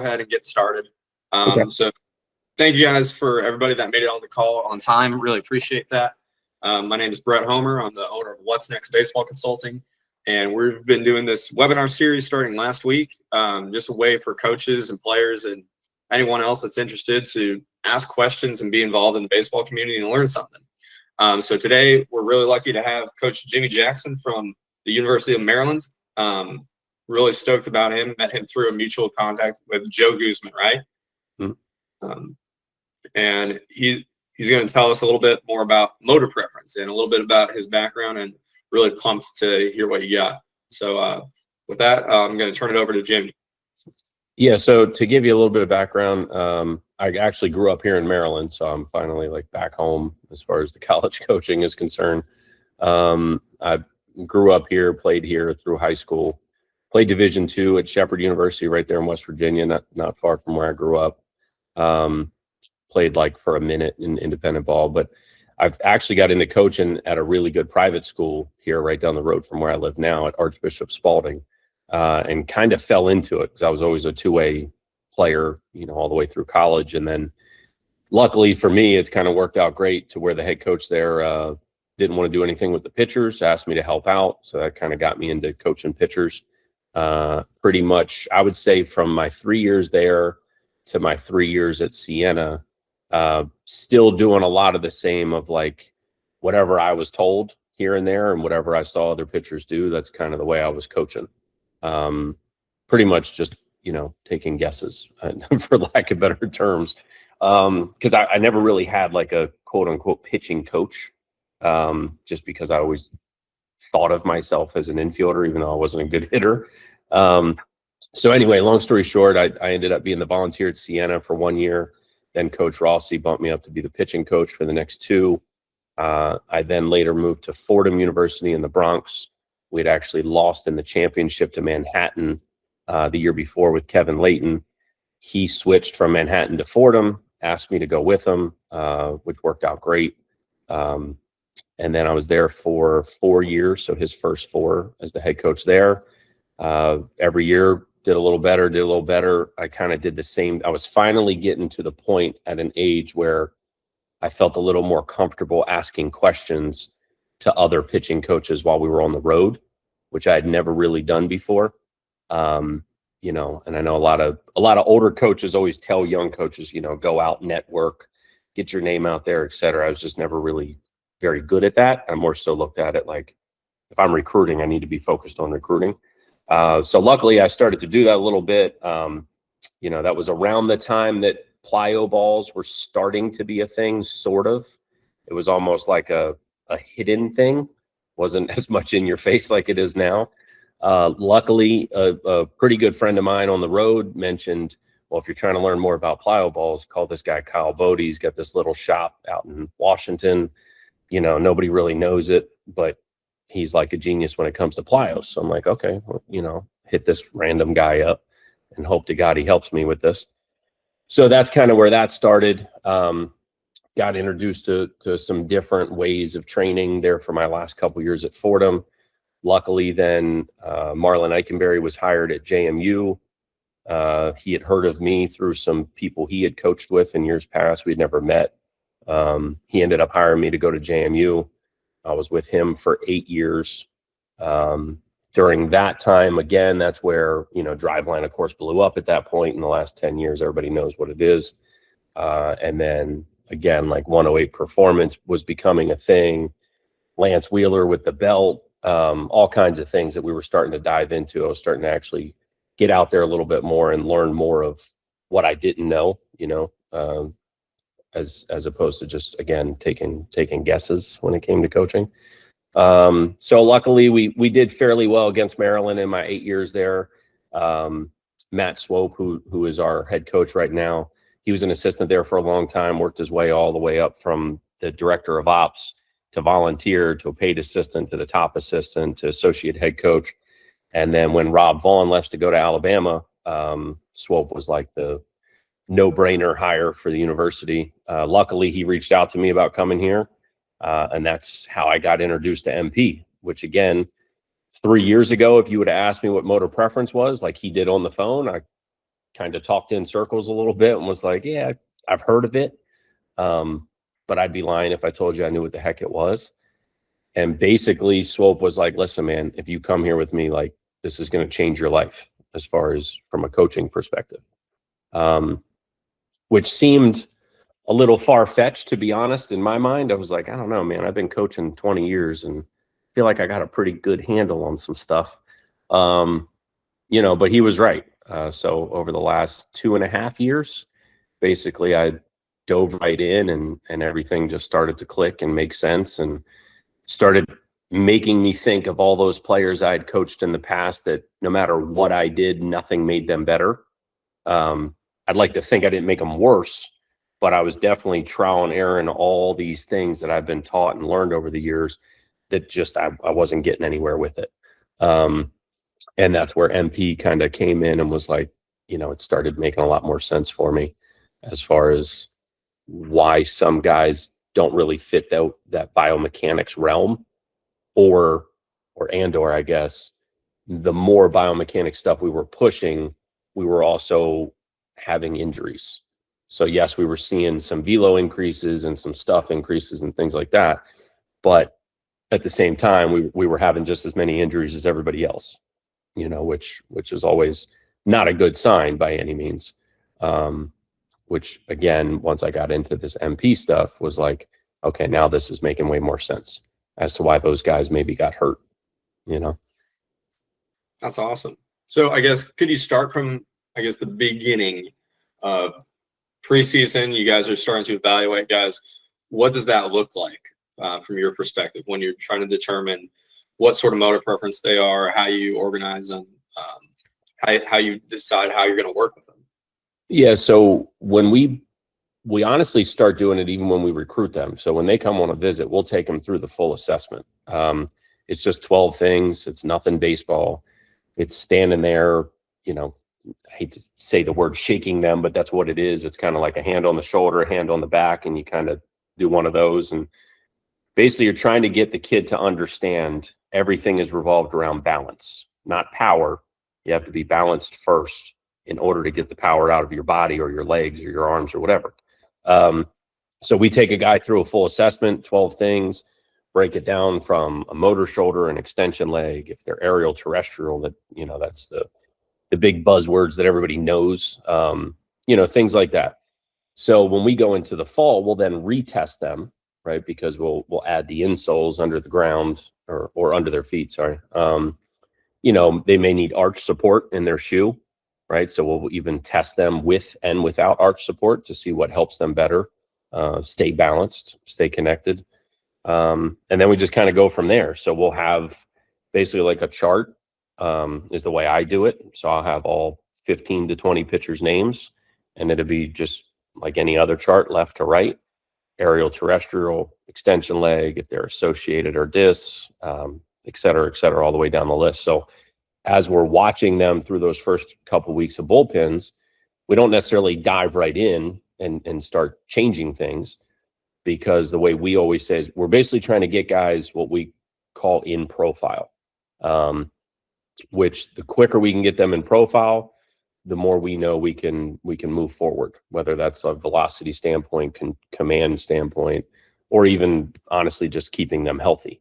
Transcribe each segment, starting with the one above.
ahead and get started. Okay. So thank you guys for everybody that made it on the call on time. Really appreciate that. My name is Brett Homer. I'm the owner of What's Next Baseball Consulting. And we've been doing this webinar series starting last week, just a way for coaches and players and anyone else that's interested to ask questions and be involved in the baseball community and learn something. So today we're really lucky to have Coach Jimmy Jackson from the University of Maryland. Really stoked about him. Met him through a mutual contact with Joe Guzman, right? Mm-hmm. And he's going to tell us a little bit more about motor preference and a little bit about his background, and really pumped to hear what you got. So with that, I'm going to turn it over to Jimmy. Yeah, so to give you a little bit of background, I actually grew up here in Maryland, so I'm finally like back home as far as the college coaching is concerned. I grew up here, played here through high school, played Division II at Shepherd University right there in West Virginia, not far from where I grew up. Played like for a minute in independent ball, but I've actually got into coaching at a really good private school here right down the road from where I live now at Archbishop Spalding, and kind of fell into it because I was always a two-way player, all the way through college. And then luckily for me, it's kind of worked out great to where the head coach there didn't want to do anything with the pitchers, asked me to help out. So that kind of got me into coaching pitchers. Pretty much, I would say from my 3 years there to my 3 years at Siena, still doing a lot of the same of like whatever I was told here and there and whatever I saw other pitchers do. That's kind of the way I was coaching. Pretty much just, taking guesses for lack of better terms. Because I never really had like a quote unquote pitching coach, just because I always thought of myself as an infielder, even though I wasn't a good hitter. So anyway, long story short, I ended up being the volunteer at Siena for 1 year. Then Coach Rossi bumped me up to be the pitching coach for the next 2. I then later moved to Fordham University in the Bronx. We'd actually lost in the championship to Manhattan the year before with Kevin Layton. He switched from Manhattan to Fordham, asked me to go with him, which worked out great. And then I was there for 4 years, so his first 4 as the head coach there. Every year, did a little better. I kind of did the same. I was finally getting to the point at an age where I felt a little more comfortable asking questions to other pitching coaches while we were on the road, which I had never really done before. And I know a lot of older coaches always tell young coaches, go out, network, get your name out there, et cetera. I was just never really very good at that. I more so looked at it like, if I'm recruiting, I need to be focused on recruiting. So luckily I started to do that a little bit. That was around the time that plyo balls were starting to be a thing, sort of. It was almost like a hidden thing. Wasn't as much in your face like it is now. Luckily, a pretty good friend of mine on the road mentioned, well, if you're trying to learn more about plyo balls, call this guy Kyle Bodie. He's got this little shop out in Washington. Nobody really knows it, but he's like a genius when it comes to plyos. So I'm like, okay, well, hit this random guy up and hope to God he helps me with this. So that's kind of where that started. Got introduced to some different ways of training there for my last couple years at Fordham. Luckily then Marlon Eikenberry was hired at JMU. He had heard of me through some people he had coached with in years past. We'd never met. He ended up hiring me to go to JMU. I was with him for 8 years. During that time, again, that's where, Driveline, of course, blew up at that point. In the last 10 years, everybody knows what it is. And then, again, like 108 Performance was becoming a thing. Lance Wheeler with the belt, all kinds of things that we were starting to dive into. I was starting to actually get out there a little bit more and learn more of what I didn't know, as opposed to just, again, taking guesses when it came to coaching. So luckily we did fairly well against Maryland in my 8 years there. Matt Swope, who is our head coach right now, he was an assistant there for a long time, worked his way all the way up from the director of ops to volunteer to a paid assistant to the top assistant to associate head coach. And then when Rob Vaughn left to go to Alabama, Swope was like the no-brainer hire for the university. Luckily, he reached out to me about coming here, and that's how I got introduced to MP, which, again, 3 years ago, if you would have asked me what motor preference was, like he did on the phone, I kind of talked in circles a little bit and was like, yeah, I've heard of it. But I'd be lying if I told you I knew what the heck it was. And basically Swope was like, listen, man, if you come here with me, like, this is going to change your life as far as from a coaching perspective. Which seemed a little far-fetched, to be honest. In my mind, I was like, I don't know, man, I've been coaching 20 years and feel like I got a pretty good handle on some stuff. But he was right. So over the last 2.5 years, basically I dove right in and everything just started to click and make sense and started making me think of all those players I had coached in the past that no matter what I did, nothing made them better. I'd like to think I didn't make them worse, but I was definitely trial and error in all these things that I've been taught and learned over the years that just I wasn't getting anywhere with it. And that's where MP kind of came in and was like, it started making a lot more sense for me as far as why some guys don't really fit that biomechanics realm, or I guess the more biomechanics stuff we were pushing, we were also having injuries. So yes, we were seeing some velo increases and some stuff increases and things like that, but at the same time, we were having just as many injuries as everybody else, which is always not a good sign by any means. Which again, once I got into this MP stuff, was like, okay, now this is making way more sense as to why those guys maybe got hurt. That's awesome. So I guess, could you start from, the beginning of preseason? You guys are starting to evaluate guys. What does that look like from your perspective when you're trying to determine what sort of motor preference they are, how you organize them, how you decide how you're going to work with them? Yeah. So when we honestly start doing it even when we recruit them. So when they come on a visit, we'll take them through the full assessment. It's just 12 things. It's nothing baseball. It's standing there, I hate to say the word shaking them, but that's what it is. It's kind of like a hand on the shoulder, a hand on the back, and you kind of do one of those. And basically you're trying to get the kid to understand everything is revolved around balance, not power. You have to be balanced first in order to get the power out of your body or your legs or your arms or whatever. So we take a guy through a full assessment, 12 things, break it down from a motor shoulder and extension leg. If they're aerial, terrestrial, that's the big buzzwords that everybody knows, things like that. So when we go into the fall, we'll then retest them, right? Because we'll add the insoles under the ground or under their feet. Sorry. They may need arch support in their shoe, right? So we'll even test them with and without arch support to see what helps them better, stay balanced, stay connected. And then we just kind of go from there. So we'll have basically like a chart, is the way I do it. So I'll have all 15 to 20 pitchers' names, and it'll be just like any other chart, left to right, aerial, terrestrial, extension leg, if they're associated or dis, et cetera, all the way down the list. So as we're watching them through those first couple weeks of bullpens, we don't necessarily dive right in and start changing things, because the way we always say is we're basically trying to get guys what we call in profile, which the quicker we can get them in profile, the more we know we can move forward, whether that's a velocity standpoint, command standpoint, or even honestly just keeping them healthy,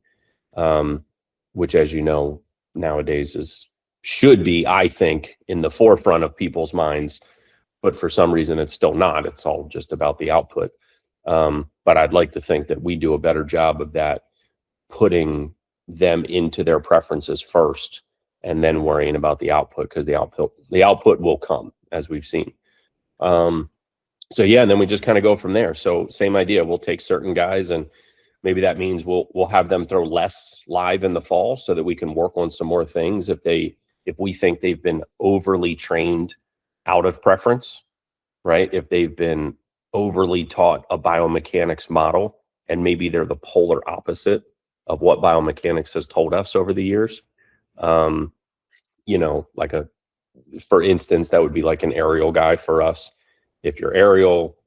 which, as you know, nowadays should be, I think, in the forefront of people's minds, but for some reason it's still not. It's all just about the output. But I'd like to think that we do a better job of that, putting them into their preferences first and then worrying about the output, because the output will come, as we've seen. So yeah, and then we just kind of go from there. So same idea. We'll take certain guys, and maybe that means we'll have them throw less live in the fall so that we can work on some more things if we think they've been overly trained out of preference, right? If they've been overly taught a biomechanics model, and maybe they're the polar opposite of what biomechanics has told us over the years. For instance, that would be like an aerial guy for us. If you're aerial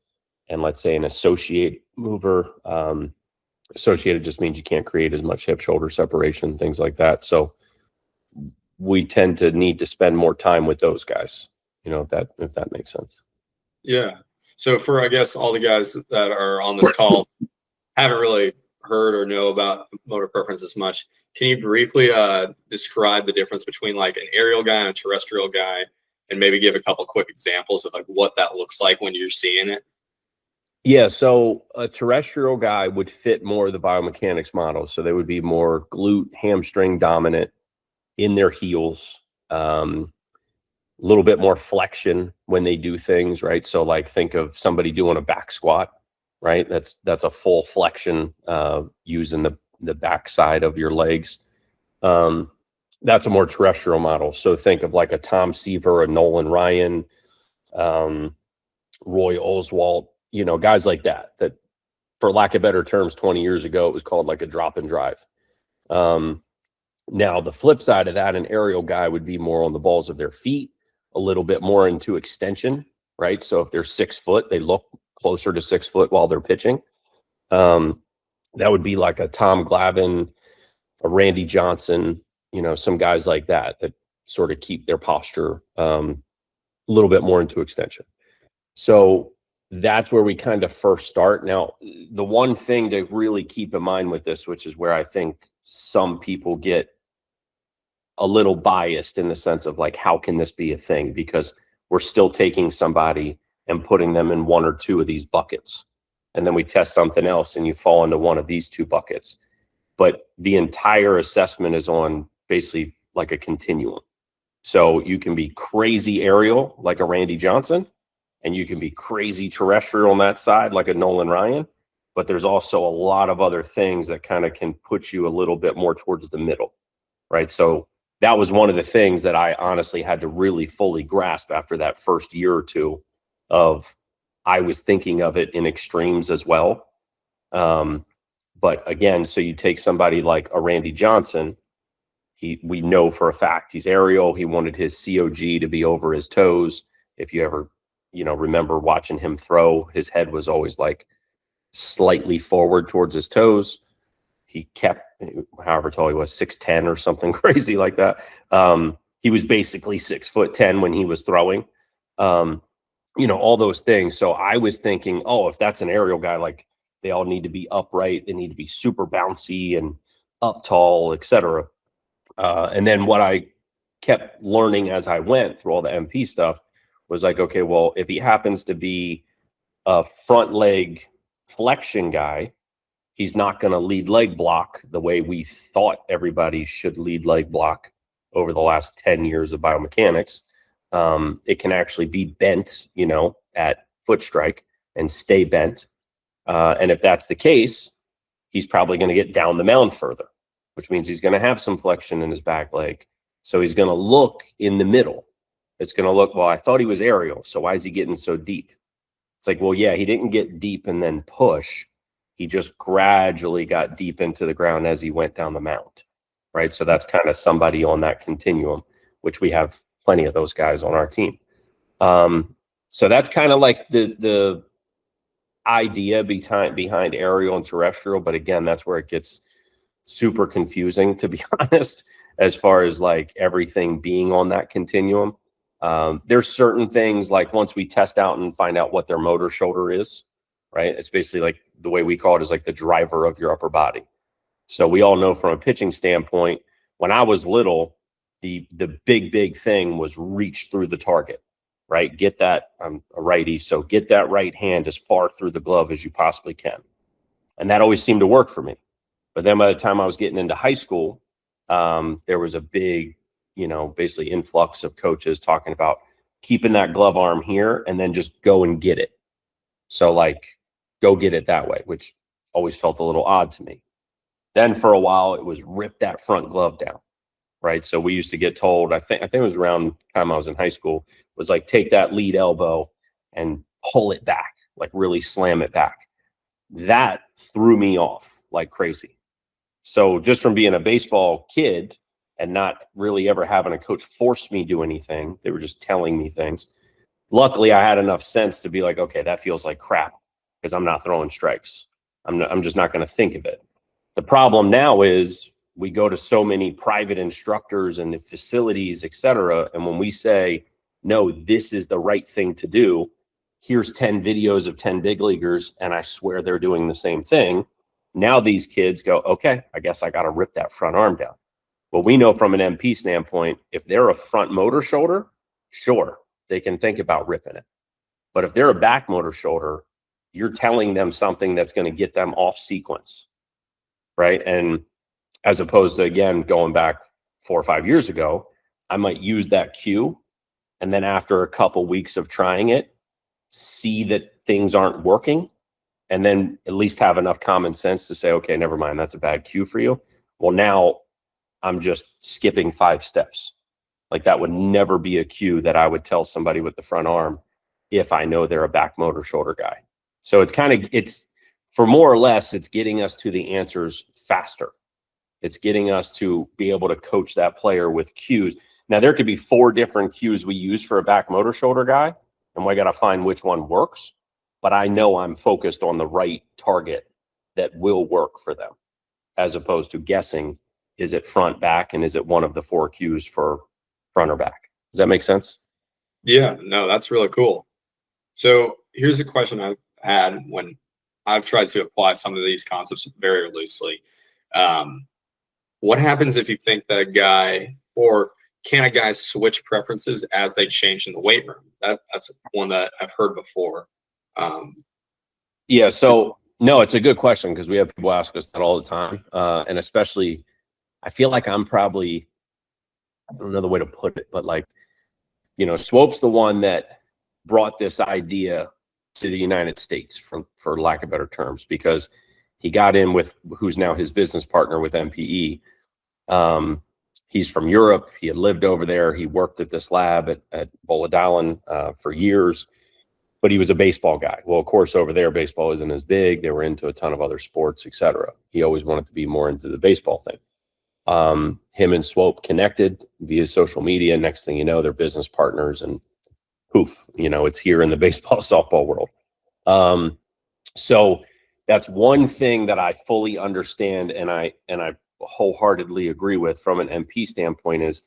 and let's say an associate mover, associated just means you can't create as much hip shoulder separation, things like that. So we tend to need to spend more time with those guys. if that makes sense. Yeah. So for, I guess, all the guys that are on this call haven't really heard or know about motor preferences much, can you briefly describe the difference between like an aerial guy and a terrestrial guy, and maybe give a couple quick examples of like what that looks like when you're seeing it? Yeah, so a terrestrial guy would fit more of the biomechanics model. So they would be more glute, hamstring dominant in their heels, a little bit more flexion when they do things, right? So like think of somebody doing a back squat, right? That's a full flexion using the back side of your legs. That's a more terrestrial model. So think of like a Tom Seaver, a Nolan Ryan, Roy Oswalt, guys like that, for lack of better terms, 20 years ago, it was called like a drop and drive. Now the flip side of that, an aerial guy would be more on the balls of their feet, a little bit more into extension, right? So if they're 6 foot, they look closer to 6 foot while they're pitching. That would be like a Tom Glavine, a Randy Johnson, some guys like that sort of keep their posture a little bit more into extension. So that's where we kind of first start. Now, the one thing to really keep in mind with this, which is where I think some people get a little biased in the sense of like, how can this be a thing? Because we're still taking somebody and putting them in one or two of these buckets. And then we test something else and you fall into one of these two buckets. But the entire assessment is on basically like a continuum. So you can be crazy aerial like a Randy Johnson, and you can be crazy terrestrial on that side like a Nolan Ryan. But there's also a lot of other things that kind of can put you a little bit more towards the middle, right? So that was one of the things that I honestly had to really fully grasp after that first year or two of I was thinking of it in extremes as well. But again, so you take somebody like a Randy Johnson, we know for a fact he's aerial. He wanted his COG to be over his toes. If you ever, remember watching him throw, his head was always like slightly forward towards his toes. He kept, however tall he was, 6'10" or something crazy like that. He was basically 6'10" when he was throwing, all those things. So I was thinking, oh, if that's an aerial guy, like they all need to be upright. They need to be super bouncy and up tall, etc. And then what I kept learning as I went through all the MP stuff was like, okay, well, if he happens to be a front leg flexion guy, he's not going to lead leg block the way we thought everybody should lead leg block over the last 10 years of biomechanics. It can actually be bent, at foot strike and stay bent. And if that's the case, he's probably going to get down the mound further, which means he's going to have some flexion in his back leg. So he's going to look in the middle. It's going to look, well, I thought he was aerial, so why is he getting so deep? It's like, well, yeah, he didn't get deep and then push. He just gradually got deep into the ground as he went down the mound, right? So that's kind of somebody on that continuum, which we have plenty of those guys on our team. So that's kind of like the idea behind aerial and terrestrial. But again, that's where it gets super confusing, to be honest, as far as like everything being on that continuum. There's certain things like once we test out and find out what their motor shoulder is, right? It's basically like the way we call it is like the driver of your upper body. So we all know from a pitching standpoint, when I was little, the big thing was reach through the target, right? Get that, I'm a righty, so get that right hand as far through the glove as you possibly can. And that always seemed to work for me. But then by the time I was getting into high school, there was a big, basically influx of coaches talking about keeping that glove arm here and then just go and get it. So like, go get it that way, which always felt a little odd to me. Then for a while, it was rip that front glove down, right? So we used to get told, I think it was around the time I was in high school, was like, take that lead elbow and pull it back, like really slam it back. That threw me off like crazy. So just from being a baseball kid and not really ever having a coach force me to do anything, they were just telling me things. Luckily, I had enough sense to be like, okay, that feels like crap because I'm not throwing strikes. I'm just not going to think of it. The problem now is we go to so many private instructors and the facilities, et cetera. And when we say no, this is the right thing to do. Here's 10 videos of 10 big leaguers, and I swear they're doing the same thing. Now these kids go, okay, I guess I got to rip that front arm down. Well, we know from an MP standpoint, if they're a front motor shoulder, sure, they can think about ripping it. But if they're a back motor shoulder, you're telling them something that's going to get them off sequence, right? And as opposed to, again, going back 4 or 5 years ago, I might use that cue, and then after a couple weeks of trying it, see that things aren't working, and then at least have enough common sense to say, okay, never mind, that's a bad cue for you. Well, now I'm just skipping 5 steps. Like that would never be a cue that I would tell somebody with the front arm if I know they're a back motor shoulder guy. So it's for more or less, it's getting us to the answers faster. It's getting us to be able to coach that player with cues. Now, there could be 4 different cues we use for a back motor shoulder guy, and we got to find which one works. But I know I'm focused on the right target that will work for them, as opposed to guessing, is it front, back, and is it one of the 4 cues for front or back? Does that make sense? Yeah, no, that's really cool. So here's a question I've had when I've tried to apply some of these concepts very loosely. What happens if you think that a guy, or can a guy switch preferences as they change in the weight room? That's one that I've heard before. Yeah, so no, it's a good question because we have people ask us that all the time. And especially, I feel like I'm probably, I don't know the way to put it, but like, Swope's the one that brought this idea to the United States, for lack of better terms, because he got in with who's now his business partner with MPE. He's from Europe. He had lived over there. He worked at this lab at Bolladalen for years, but he was a baseball guy. Well, of course, over there, baseball isn't as big. They were into a ton of other sports, etc. He always wanted to be more into the baseball thing. Him and Swope connected via social media. Next thing you know, they're business partners, and poof, it's here in the baseball softball world. So that's one thing that I fully understand, and I wholeheartedly agree with from an MP standpoint, is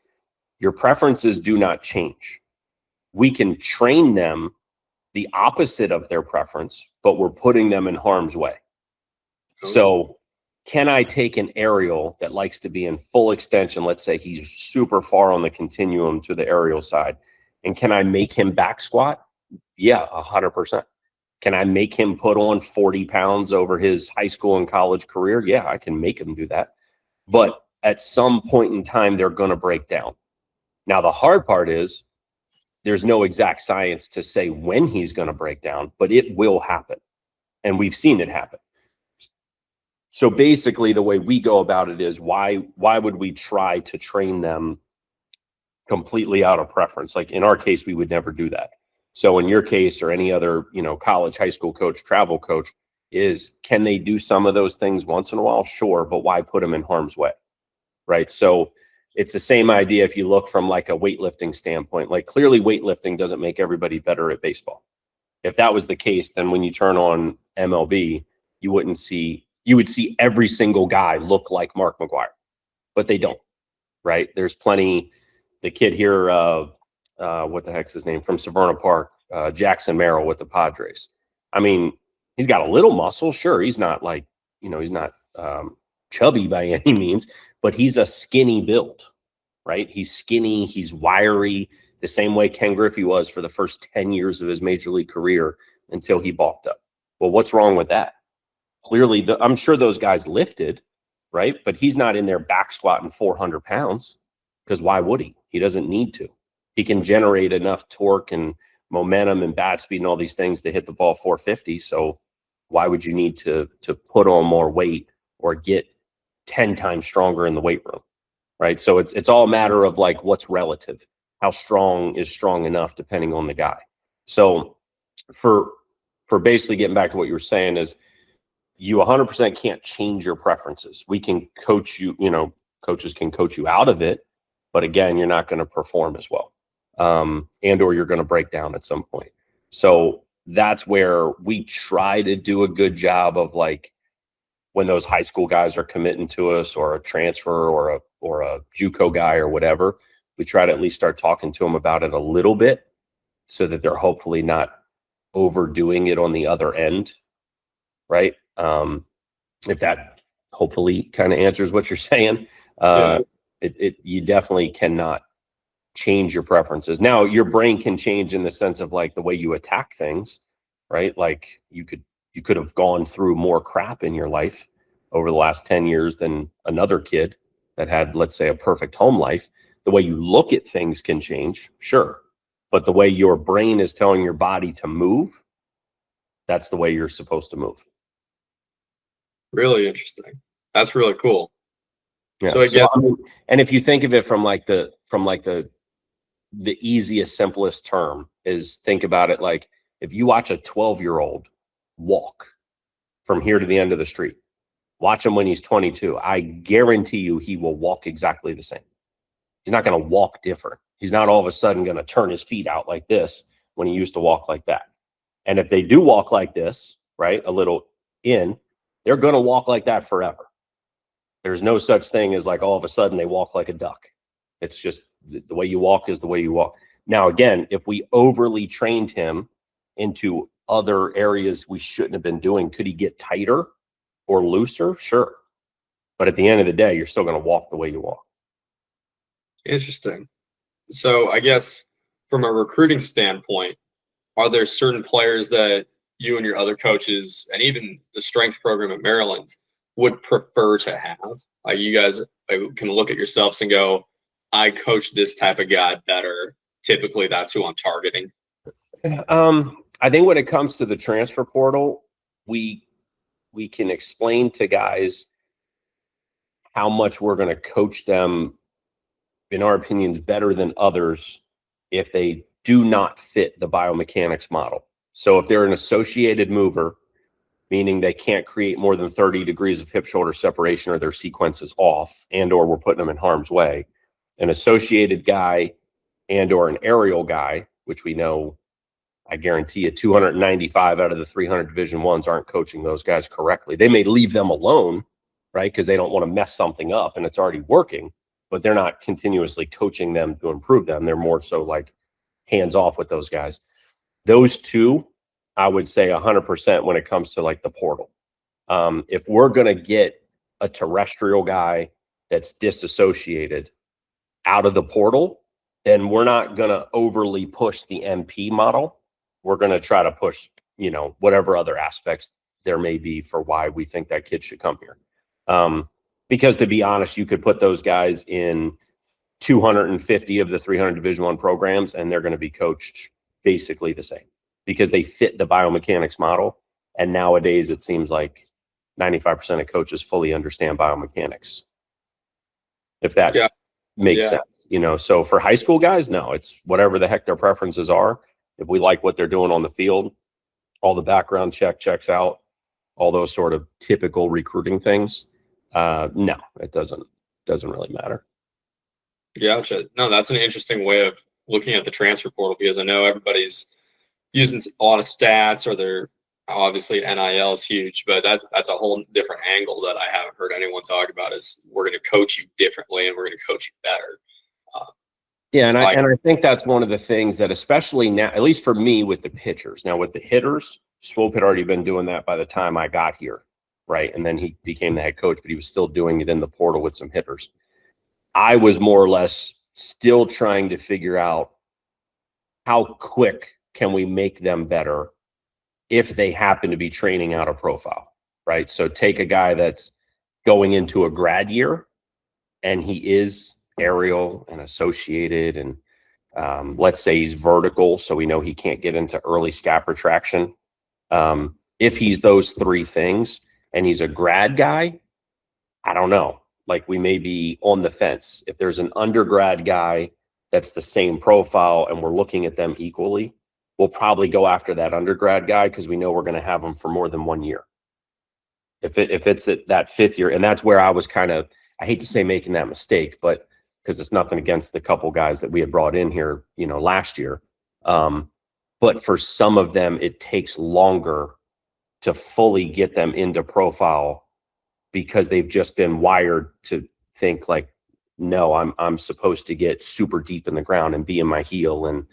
your preferences do not change. We can train them the opposite of their preference, but we're putting them in harm's way. So can I take an aerial that likes to be in full extension? Let's say he's super far on the continuum to the aerial side. And can I make him back squat? Yeah, 100%. Can I make him put on 40 pounds over his high school and college career? Yeah, I can make him do that. But at some point in time, they're going to break down. Now, the hard part is there's no exact science to say when he's going to break down, but it will happen. And we've seen it happen. So basically, the way we go about it is why would we try to train them completely out of preference? Like in our case, we would never do that. So in your case, or any other, college, high school coach, travel coach, is can they do some of those things once in a while? Sure, but why put them in harm's way, right? So it's the same idea if you look from like a weightlifting standpoint. Like clearly weightlifting doesn't make everybody better at baseball. If that was the case, then when you turn on MLB, you would see every single guy look like Mark McGwire, but they don't, right? There's plenty. The kid here, what the heck's his name, from Severna Park, Jackson Merrill with the Padres. I mean, he's got a little muscle. Sure, he's not like, he's not chubby by any means, but he's a skinny build, right? He's skinny, he's wiry, the same way Ken Griffey was for the first 10 years of his major league career until he bulked up. Well, what's wrong with that? Clearly, I'm sure those guys lifted, right? But he's not in there back squatting 400 pounds, because why would he? He doesn't need to. He can generate enough torque and momentum and bat speed and all these things to hit the ball 450. So why would you need to put on more weight or get 10 times stronger in the weight room, right? So it's all a matter of like what's relative. How strong is strong enough depending on the guy. So for basically getting back to what you were saying is you 100% can't change your preferences. We can coach you, coaches can coach you out of it, but again, you're not going to perform as well. And or you're going to break down at some point. So that's where we try to do a good job of like when those high school guys are committing to us, or a transfer or a JUCO guy or whatever, we try to at least start talking to them about it a little bit so that they're hopefully not overdoing it on the other end, right? If that hopefully kind of answers what you're saying. Yeah. You definitely cannot change your preferences. Now, your brain can change in the sense of like the way you attack things, right? Like you could have gone through more crap in your life over the last 10 years than another kid that had, let's say, a perfect home life. The way you look at things can change, sure. But the way your brain is telling your body to move, that's the way you're supposed to move. Really interesting. That's really cool. Yeah. So I guess, I mean, and if you think of it from the easiest, simplest term is, think about it like if you watch a 12-year-old walk from here to the end of the street, watch him when he's 22. I guarantee you he will walk exactly the same. He's not going to walk different. He's not all of a sudden going to turn his feet out like this when he used to walk like that. And if they do walk like this, right, a little in, they're going to walk like that forever. There's no such thing as like all of a sudden they walk like a duck. It's just the way you walk is the way you walk. Now, again, if we overly trained him into other areas we shouldn't have been doing, could he get tighter or looser? Sure. But at the end of the day, you're still going to walk the way you walk. interesting. So I guess from a recruiting standpoint, are there certain players that you and your other coaches and even the strength program at Maryland would prefer to have? Like you guys can look at yourselves and go, I coach this type of guy better. Typically, that's who I'm targeting. I think when it comes to the transfer portal, we can explain to guys how much we're going to coach them, in our opinions, better than others if they do not fit the biomechanics model. So if they're an associated mover, meaning they can't create more than 30 degrees of hip-shoulder separation or their sequence is off and or we're putting them in harm's way, an associated guy and or an aerial guy, which we know, I guarantee you 295 out of the 300 Division I's aren't coaching those guys correctly. They may leave them alone, right, because they don't want to mess something up and it's already working, but they're not continuously coaching them to improve them. They're more so like hands off with those guys. Those two, I would say 100% when it comes to like the portal. If we're going to get a terrestrial guy that's disassociated out of the portal, then we're not going to overly push the MP model. We're going to try to push, whatever other aspects there may be for why we think that kid should come here. Because to be honest, you could put those guys in 250 of the 300 Division I programs, and they're going to be coached basically the same because they fit the biomechanics model. And nowadays it seems like 95% of coaches fully understand biomechanics. If that makes sense, so for high school guys, no, it's whatever the heck their preferences are. If we like what they're doing on the field, all the background checks out, all those sort of typical recruiting things. No, it doesn't really matter. Gotcha. No, that's an interesting way of looking at the transfer portal because I know everybody's using a lot of stats or they're obviously NIL is huge, but that's a whole different angle that I haven't heard anyone talk about is we're going to coach you differently and we're going to coach you better. Yeah, and I think that's one of the things that especially now, at least for me with the pitchers, now with the hitters, Swope had already been doing that by the time I got here, right? And then he became the head coach, but he was still doing it in the portal with some hitters. I was more or less still trying to figure out how quick can we make them better if they happen to be training out of profile, right? So take a guy that's going into a grad year and he is aerial and associated and let's say he's vertical, so we know he can't get into early scap retraction. If he's those three things and he's a grad guy, I don't know. Like we may be on the fence. If there's an undergrad guy that's the same profile and we're looking at them equally, we'll probably go after that undergrad guy because we know we're going to have them for more than 1 year. If it's at that fifth year, and that's where I was kind of, I hate to say making that mistake, but because it's nothing against the couple guys that we had brought in here, last year. But for some of them, it takes longer to fully get them into profile because they've just been wired to think like no, I'm supposed to get super deep in the ground and be in my heel and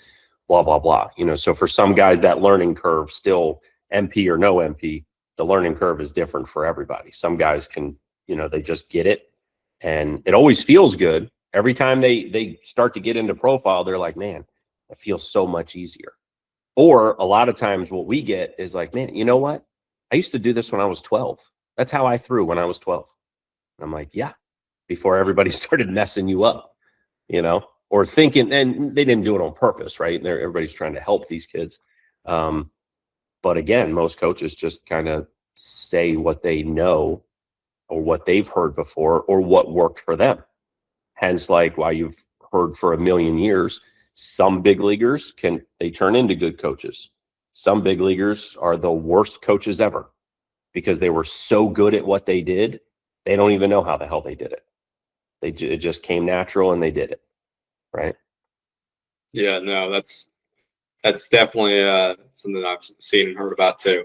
blah, blah, blah. So for some guys, that learning curve, still MP or no MP, the learning curve is different for everybody. Some guys can, they just get it, and it always feels good. Every time they start to get into profile, they're like, man, it feels so much easier. Or a lot of times what we get is like, man, you know what? I used to do this when I was 12. That's how I threw when I was 12. And I'm like, yeah, before everybody started messing you up, or thinking, and they didn't do it on purpose, right? Everybody's trying to help these kids. But again, most coaches just kind of say what they know or what they've heard before or what worked for them. Hence, like why you've heard for a million years, some big leaguers they turn into good coaches. Some big leaguers are the worst coaches ever because they were so good at what they did, they don't even know how the hell they did it. It just came natural and they did it, right? Yeah, no, that's definitely something I've seen and heard about too.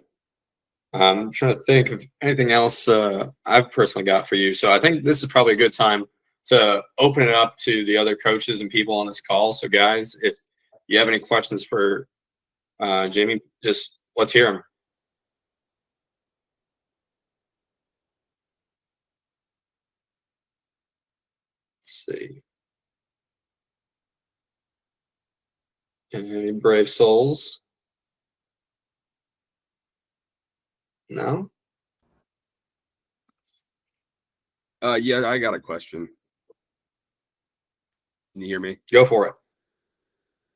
I'm trying to think of anything else I've personally got for you. So I think this is probably a good time to open it up to the other coaches and people on this call. So guys, if you have any questions for Jamie, just let's hear them. Let's see. Any brave souls? No? Yeah, I got a question. Can you hear me? Go for it.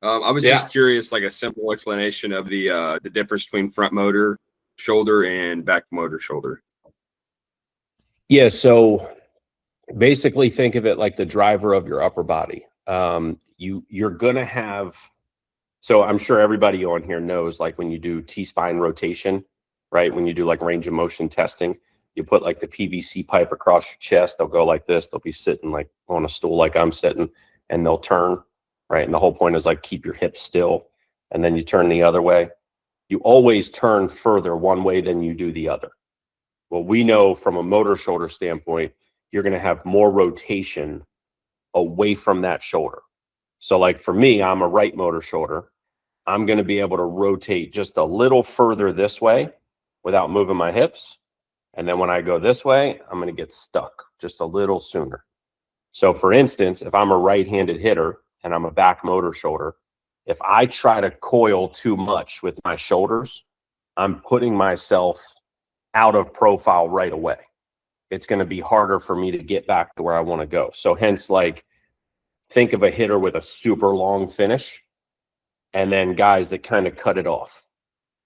I was just curious, like a simple explanation of the difference between front motor shoulder and back motor shoulder. Yeah, so basically think of it like the driver of your upper body. You're gonna have, so I'm sure everybody on here knows, like when you do T-spine rotation, right? When you do like range of motion testing, you put like the PVC pipe across your chest. They'll go like this. They'll be sitting like on a stool like I'm sitting, and they'll turn, right? And the whole point is like keep your hips still, and then you turn the other way. You always turn further one way than you do the other. Well, we know from a motor shoulder standpoint, you're going to have more rotation away from that shoulder. So like for me, I'm a right motor shoulder. I'm going to be able to rotate just a little further this way without moving my hips. And then when I go this way, I'm going to get stuck just a little sooner. So for instance, if I'm a right-handed hitter and I'm a back motor shoulder, if I try to coil too much with my shoulders, I'm putting myself out of profile right away. It's going to be harder for me to get back to where I want to go. So hence, like, think of a hitter with a super long finish and then guys that kind of cut it off,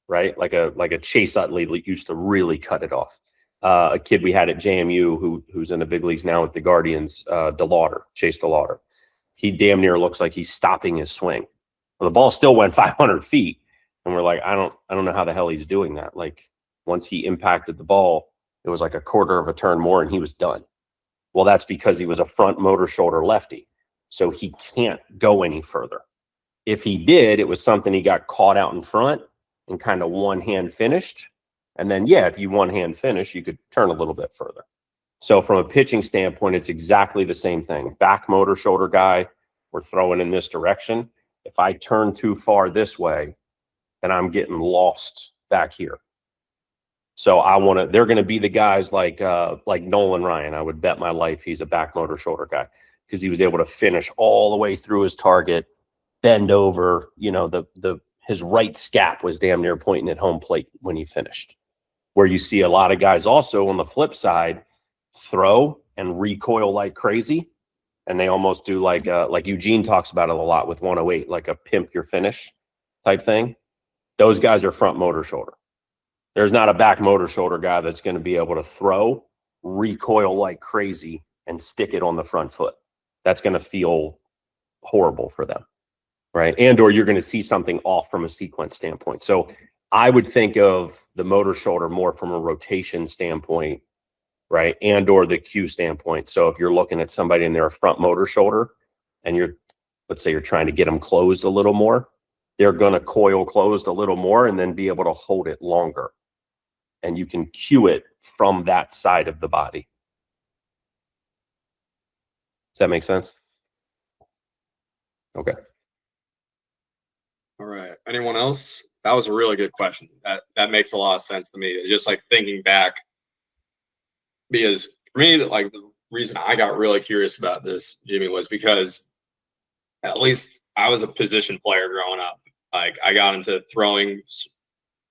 right? Like a Chase Utley used to really cut it off. A kid we had at JMU who's in the big leagues now with the Guardians, Chase DeLauder. He damn near looks like he's stopping his swing. Well, the ball still went 500 feet. And we're like, I don't know how the hell he's doing that. Like once he impacted the ball, it was like a quarter of a turn more and he was done. Well, that's because he was a front motor shoulder lefty. So he can't go any further. If he did, it was something he got caught out in front and kind of one hand finished. And then, yeah, if you one hand finish, you could turn a little bit further. So from a pitching standpoint, it's exactly the same thing. Back motor shoulder guy, we're throwing in this direction. If I turn too far this way, then I'm getting lost back here. So they're going to be the guys like Nolan Ryan. I would bet my life he's a back motor shoulder guy because he was able to finish all the way through his target, bend over, his right scap was damn near pointing at home plate when he finished. Where you see a lot of guys also on the flip side throw and recoil like crazy. And they almost do like Eugene talks about it a lot with 108, like a pimp your finish type thing. Those guys are front motor shoulder. There's not a back motor shoulder guy that's going to be able to throw, recoil like crazy, and stick it on the front foot. That's going to feel horrible for them, right? And or you're going to see something off from a sequence standpoint. So I would think of the motor shoulder more from a rotation standpoint, right? And or the cue standpoint. So if you're looking at somebody and they're a front motor shoulder and let's say you're trying to get them closed a little more, they're going to coil closed a little more and then be able to hold it longer. And you can cue it from that side of the body. Does that make sense? Okay. All right. Anyone else? That was a really good question. That makes a lot of sense to me. Just like thinking back, because for me, like the reason I got really curious about this, Jimmy, was because at least I was a position player growing up. Like I got into throwing,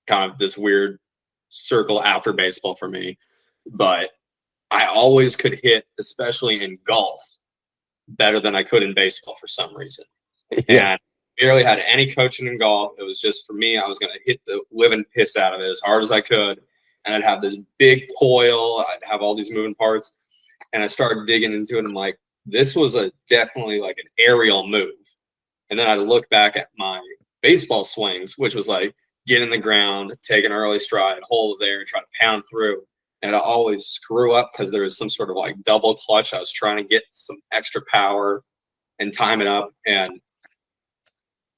kind of this weird circle after baseball for me, but I always could hit, especially in golf, better than I could in baseball for some reason. Yeah. And barely had any coaching in golf. It was just for me, I was going to hit the living piss out of it as hard as I could. And I'd have this big coil. I'd have all these moving parts. And I started digging into it. I'm like, this was definitely like an aerial move. And then I look back at my baseball swings, which was like get in the ground, take an early stride, hold it there, and try to pound through. And I always screw up because there was some sort of like double clutch. I was trying to get some extra power and time it up. And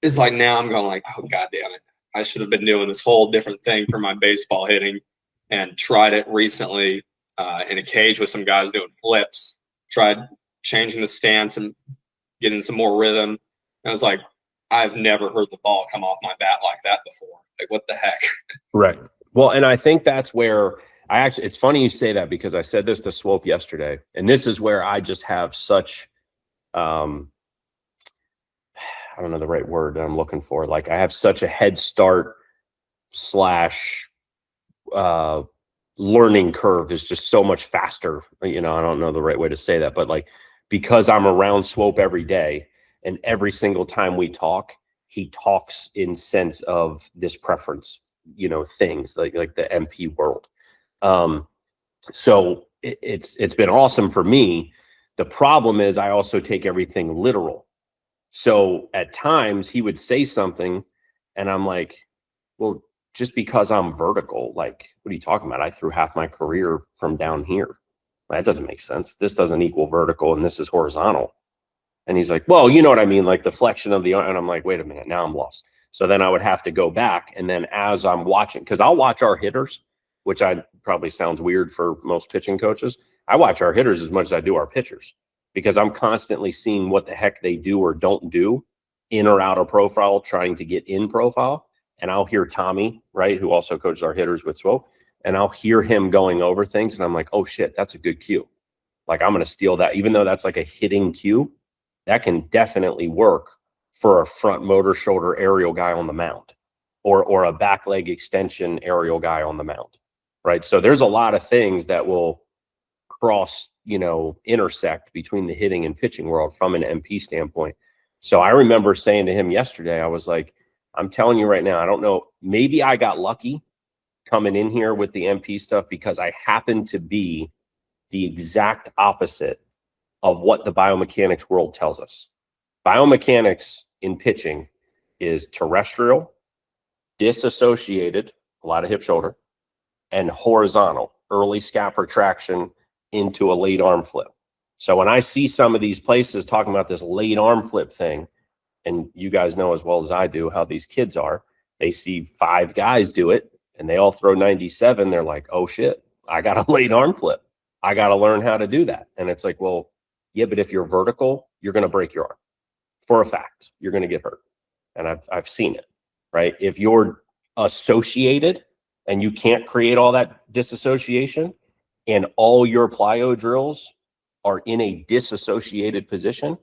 it's like now I'm going like, oh, God damn it. I should have been doing this whole different thing for my baseball hitting, and tried it recently in a cage with some guys doing flips. Tried changing the stance and getting some more rhythm. And I was like, I've never heard the ball come off my bat like that before. Like, what the heck? Right. Well, and I think that's where it's funny you say that, because I said this to Swope yesterday, and this is where I just have such, I don't know the right word that I'm looking for. Like I have such a head start / learning curve is just so much faster. You know, I don't know the right way to say that, but like, because I'm around Swope every day, and every single time we talk, he talks in sense of this preference, you know, things like the MP world. So it's been awesome for me. The problem is I also take everything literal. So at times he would say something and I'm like, well, just because I'm vertical, like, what are you talking about? I threw half my career from down here. That doesn't make sense. This doesn't equal vertical and this is horizontal. And he's like, well, you know what I mean? Like the flexion of the arm. And I'm like, wait a minute, now I'm lost. So then I would have to go back. And then as I'm watching, because I'll watch our hitters, which probably sounds weird for most pitching coaches. I watch our hitters as much as I do our pitchers, because I'm constantly seeing what the heck they do or don't do in or out of profile, trying to get in profile. And I'll hear Tommy, right, who also coaches our hitters with Swope, and I'll hear him going over things. And I'm like, oh shit, that's a good cue. Like I'm going to steal that. Even though that's like a hitting cue, that can definitely work for a front motor shoulder aerial guy on the mound, or a back leg extension aerial guy on the mound, right? So there's a lot of things that will cross, you know, intersect between the hitting and pitching world from an MP standpoint. So I remember saying to him yesterday, I was like, I'm telling you right now, I don't know, maybe I got lucky coming in here with the MP stuff because I happened to be the exact opposite of what the biomechanics world tells us. Biomechanics in pitching is terrestrial, disassociated, a lot of hip shoulder, and horizontal, early scap retraction into a late arm flip. So when I see some of these places talking about this late arm flip thing, and you guys know as well as I do how these kids are, they see 5 guys do it and they all throw 97. They're like, oh shit, I got a late arm flip. I got to learn how to do that. And it's like, well, yeah, but if you're vertical, you're going to break your arm. For a fact, you're going to get hurt. And I've seen it, right? If you're associated and you can't create all that disassociation, and all your plyo drills are in a disassociated position,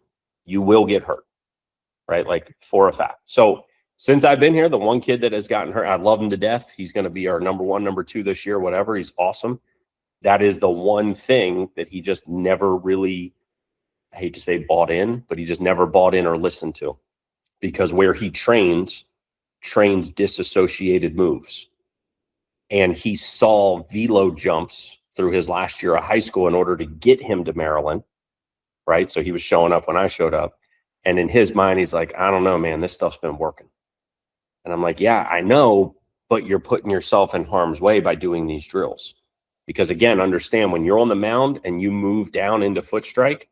you will get hurt, right? Like for a fact. So since I've been here, the one kid that has gotten hurt, I love him to death. He's going to be our number 1, number 2 this year, whatever. He's awesome. That is the one thing that he just never really, I hate to say bought in, but he just never bought in or listened to, because where he trains disassociated moves. And he saw velo jumps through his last year of high school in order to get him to Maryland, right? So he was showing up when I showed up. And in his mind, he's like, I don't know, man, this stuff's been working. And I'm like, yeah, I know, but you're putting yourself in harm's way by doing these drills. Because again, understand, when you're on the mound and you move down into foot strike,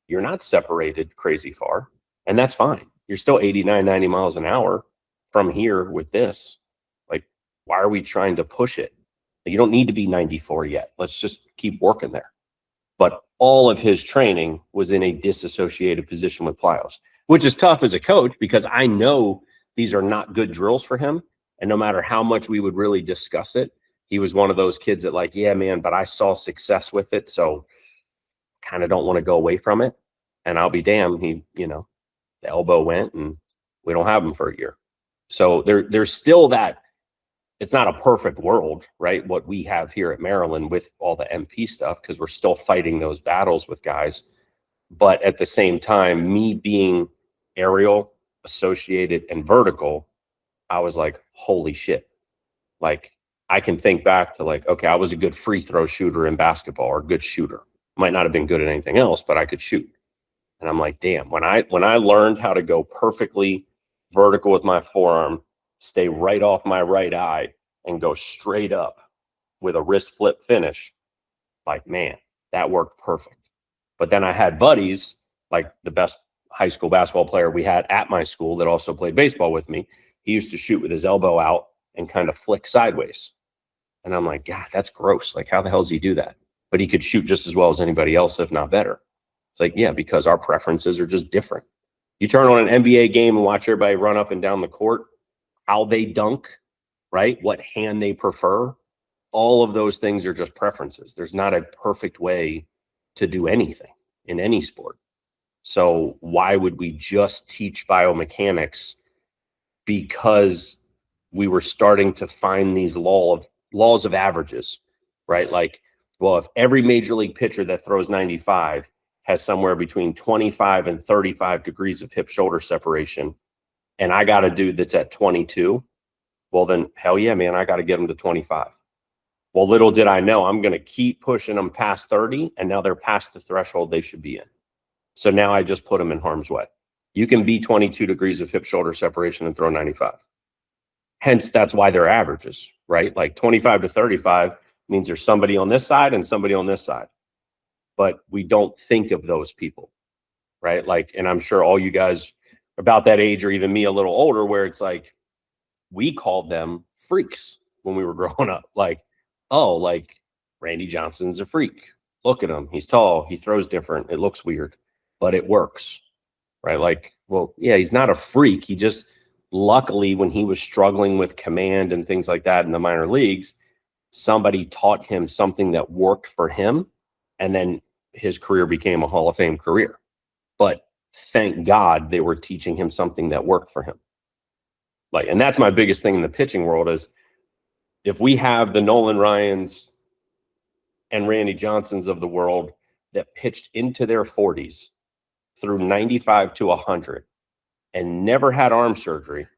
you're not separated crazy far. And that's fine. You're still 89, 90 miles an hour from here with this. Like, why are we trying to push it? You don't need to be 94 yet. Let's just keep working there. but all of his training was in a disassociated position with plyos, which is tough as a coach because I know these are not good drills for him. And no matter how much we would really discuss it, he was one of those kids that like, yeah, man, but I saw success with it. So kind of don't want to go away from it. And I'll be damned. He, you know, the elbow went and we don't have him for a year. So there's still that. It's not a perfect world, right? What we have here at Maryland with all the MP stuff, because we're still fighting those battles with guys. But at the same time, me being aerial, associated, and vertical, I was like, holy shit. Like, I can think back to like, okay, I was a good free throw shooter in basketball or a good shooter. Might not have been good at anything else, but I could shoot. And I'm like, damn, when I learned how to go perfectly vertical with my forearm, stay right off my right eye, and go straight up with a wrist flip finish, like, man, that worked perfect. But then I had buddies, like the best high school basketball player we had at my school that also played baseball with me. He used to shoot with his elbow out and kind of flick sideways. And I'm like, God, that's gross. Like, how the hell does he do that? But he could shoot just as well as anybody else, if not better. It's like, yeah, because our preferences are just different. You turn on an NBA game and watch everybody run up and down the court, how they dunk, right? What hand they prefer. All of those things are just preferences. There's not a perfect way to do anything in any sport. So why would we just teach biomechanics? Because we were starting to find these laws of averages, right? Like, well, if every major league pitcher that throws 95 has somewhere between 25 and 35 degrees of hip shoulder separation, and I got a dude that's at 22, well then hell yeah, man, I got to get him to 25. Well, little did I know, I'm going to keep pushing them past 30, and now they're past the threshold they should be in. So now I just put them in harm's way. You can be 22 degrees of hip shoulder separation and throw 95. Hence, that's why they're averages, right? Like 25 to 35 means there's somebody on this side and somebody on this side. But we don't think of those people, right? Like, and I'm sure all you guys about that age, or even me a little older, where it's like, we called them freaks when we were growing up. Like, oh, like Randy Johnson's a freak. Look at him. He's tall. He throws different. It looks weird, but it works, right? Like, well, yeah, he's not a freak. He just, luckily, when he was struggling with command and things like that in the minor leagues, somebody taught him something that worked for him. And then his career became a Hall of Fame career. But thank God they were teaching him something that worked for him. Like, and that's my biggest thing in the pitching world is, if we have the Nolan Ryans and Randy Johnsons of the world that pitched into their 40s through 95 to 100 and never had arm surgery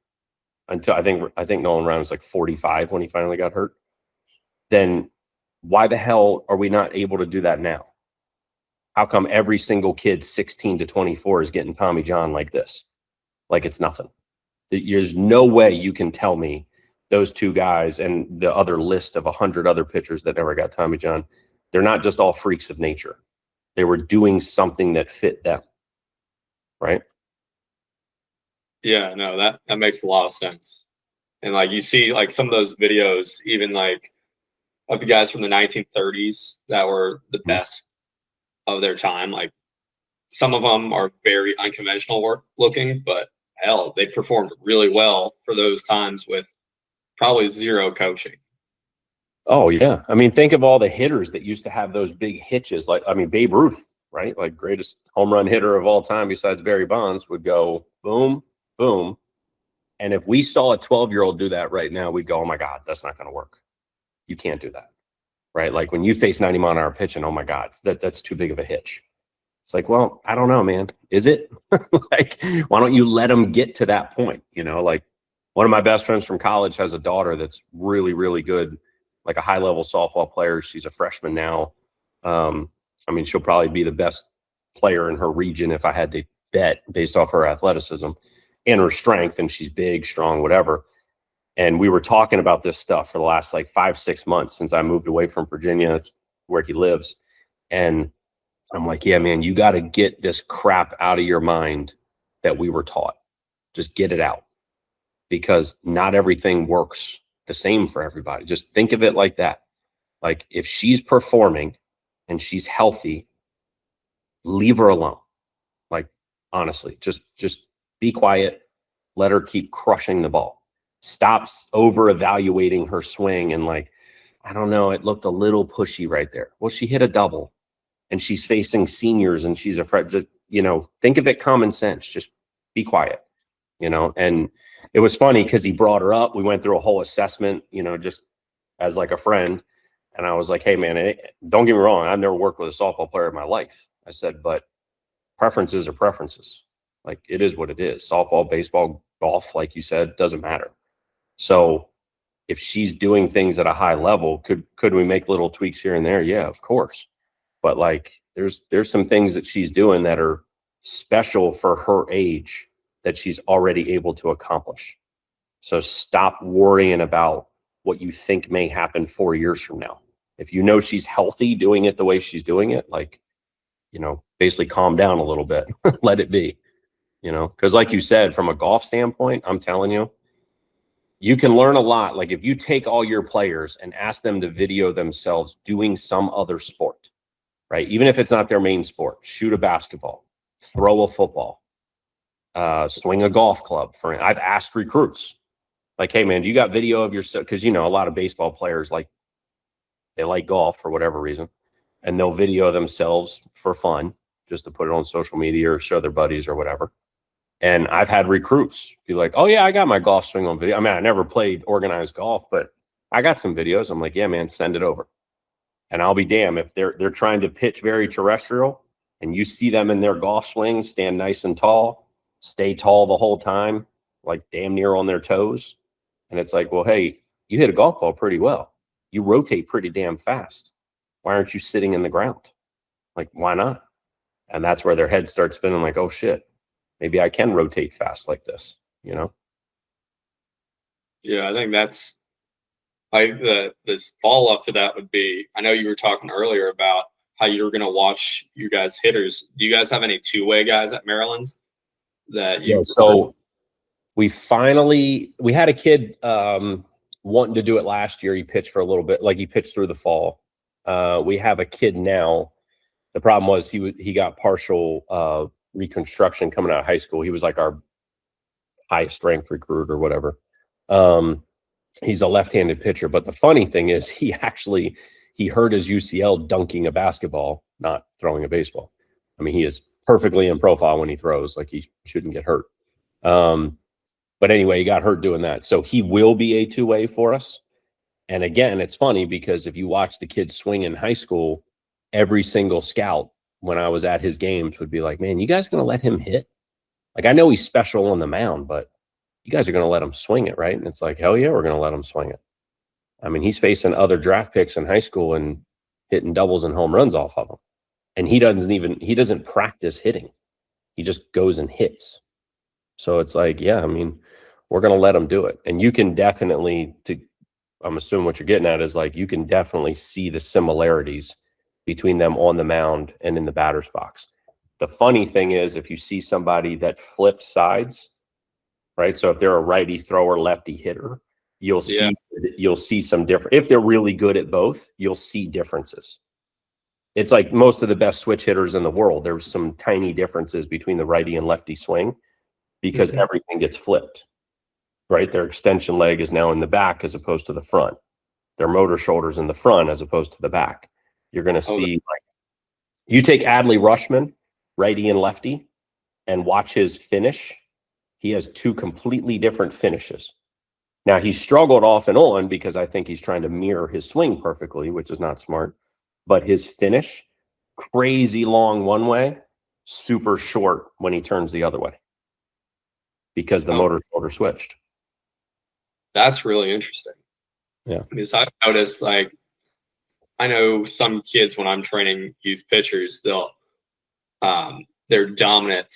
until I think Nolan Ryan was like 45 when he finally got hurt, then why the hell are we not able to do that now? How come every single kid 16 to 24 is getting Tommy John like this? Like it's nothing. There's no way you can tell me those two guys and the other list of 100 other pitchers that never got Tommy John, they're not just all freaks of nature. They were doing something that fit them, right? Yeah, no, that makes a lot of sense. And like you see like some of those videos, even like of the guys from the 1930s that were the best of their time. Like some of them are very unconventional work looking, but hell, they performed really well for those times with probably zero coaching. Oh yeah. I mean, think of all the hitters that used to have those big hitches. Like, I mean, Babe Ruth, right? Like greatest home run hitter of all time besides Barry Bonds would go boom, boom. And if we saw a 12-year-old do that right now, we'd go, oh my God, that's not going to work. You can't do that, right? Like when you face 90 mile an hour pitching, oh my God, that's too big of a hitch. It's like, well, I don't know, man. Is it? Like, why don't you let them get to that point? You know, like one of my best friends from college has a daughter that's really, really good, like a high-level softball player. She's a freshman now. I mean, she'll probably be the best player in her region if I had to bet based off her athleticism and her strength. And she's big, strong, whatever. And we were talking about this stuff for the last like 5-6 months since I moved away from Virginia. That's where he lives. And I'm like, yeah, man, you got to get this crap out of your mind that we were taught. Just get it out, because not everything works the same for everybody. Just think of it like that. Like if she's performing and she's healthy leave her alone. Like, honestly, just be quiet. Let her keep crushing the ball. Stops over evaluating her swing and like, I don't know, it looked a little pushy right there. Well, she hit a double and she's facing seniors and she's afraid. Just, think of it common sense. Just be quiet, and it was funny because he brought her up. We went through a whole assessment, just as like a friend. And I was like, hey, man, don't get me wrong. I've never worked with a softball player in my life. I said, but preferences are preferences. Like, it is what it is. Softball, baseball, golf, like you said, doesn't matter. So if she's doing things at a high level, could we make little tweaks here and there? Yeah, of course. But like, there's some things that she's doing that are special for her age that she's already able to accomplish. So stop worrying about what you think may happen 4 years from now. If you know she's healthy doing it the way she's doing it, like, basically calm down a little bit, let it be, because like you said, from a golf standpoint, I'm telling you, you can learn a lot. Like, if you take all your players and ask them to video themselves doing some other sport, right? Even if it's not their main sport, shoot a basketball, throw a football, swing a golf club. I've asked recruits, like, hey man, do you got video of yourself? Because a lot of baseball players, like, they like golf for whatever reason, and they'll video themselves for fun, just to put it on social media or show their buddies or whatever. And I've had recruits be like, oh yeah, I got my golf swing on video. I mean, I never played organized golf, but I got some videos. I'm like, yeah, man, send it over. And I'll be damned if they're trying to pitch very terrestrial and you see them in their golf swing, stand nice and tall, stay tall the whole time, like damn near on their toes. And it's like, well, hey, you hit a golf ball pretty well. You rotate pretty damn fast. Why aren't you sitting in the ground? Like, why not? And that's where their head starts spinning like, oh shit, maybe I can rotate fast like this, Yeah, I think that's this follow up to that would be, I know you were talking earlier about how you were going to watch you guys hitters. Do you guys have any two-way guys at Maryland that you? Yeah, so we had a kid wanting to do it last year. He pitched for a little bit, like he pitched through the fall. We have a kid now. The problem was he got partial reconstruction coming out of high school. He was like our highest ranked recruit or whatever. He's a left-handed pitcher, but the funny thing is he hurt his UCL dunking a basketball, not throwing a baseball. I mean, he is perfectly in profile when he throws, like he shouldn't get hurt. But anyway, he got hurt doing that. So he will be a two-way for us. And again, it's funny because if you watch the kid swing in high school, every single scout when I was at his games would be like, man, you guys going to let him hit? Like, I know he's special on the mound, but you guys are going to let him swing it, right? And it's like, hell yeah, we're going to let him swing it. I mean, he's facing other draft picks in high school and hitting doubles and home runs off of them. And he doesn't practice hitting. He just goes and hits. So it's like, yeah, I mean, we're going to let him do it. And you can definitely, I'm assuming what you're getting at is like, you can definitely see the similarities between them on the mound and in the batter's box. The funny thing is, if you see somebody that flips sides, right? So if they're a righty thrower, lefty hitter, you'll see some different. If they're really good at both, you'll see differences. It's like most of the best switch hitters in the world. There's some tiny differences between the righty and lefty swing because everything gets flipped, right? Their extension leg is now in the back as opposed to the front. Their motor shoulder's in the front as opposed to the back. You're going to see, like, you take Adley Rushman, righty and lefty, and watch his finish. He has two completely different finishes. Now, he struggled off and on because I think he's trying to mirror his swing perfectly, which is not smart. But his finish, crazy long one way, super short when he turns the other way because the motor shoulder switched. That's really interesting. Yeah. Because I've noticed, like, I know some kids when I'm training youth pitchers, their dominant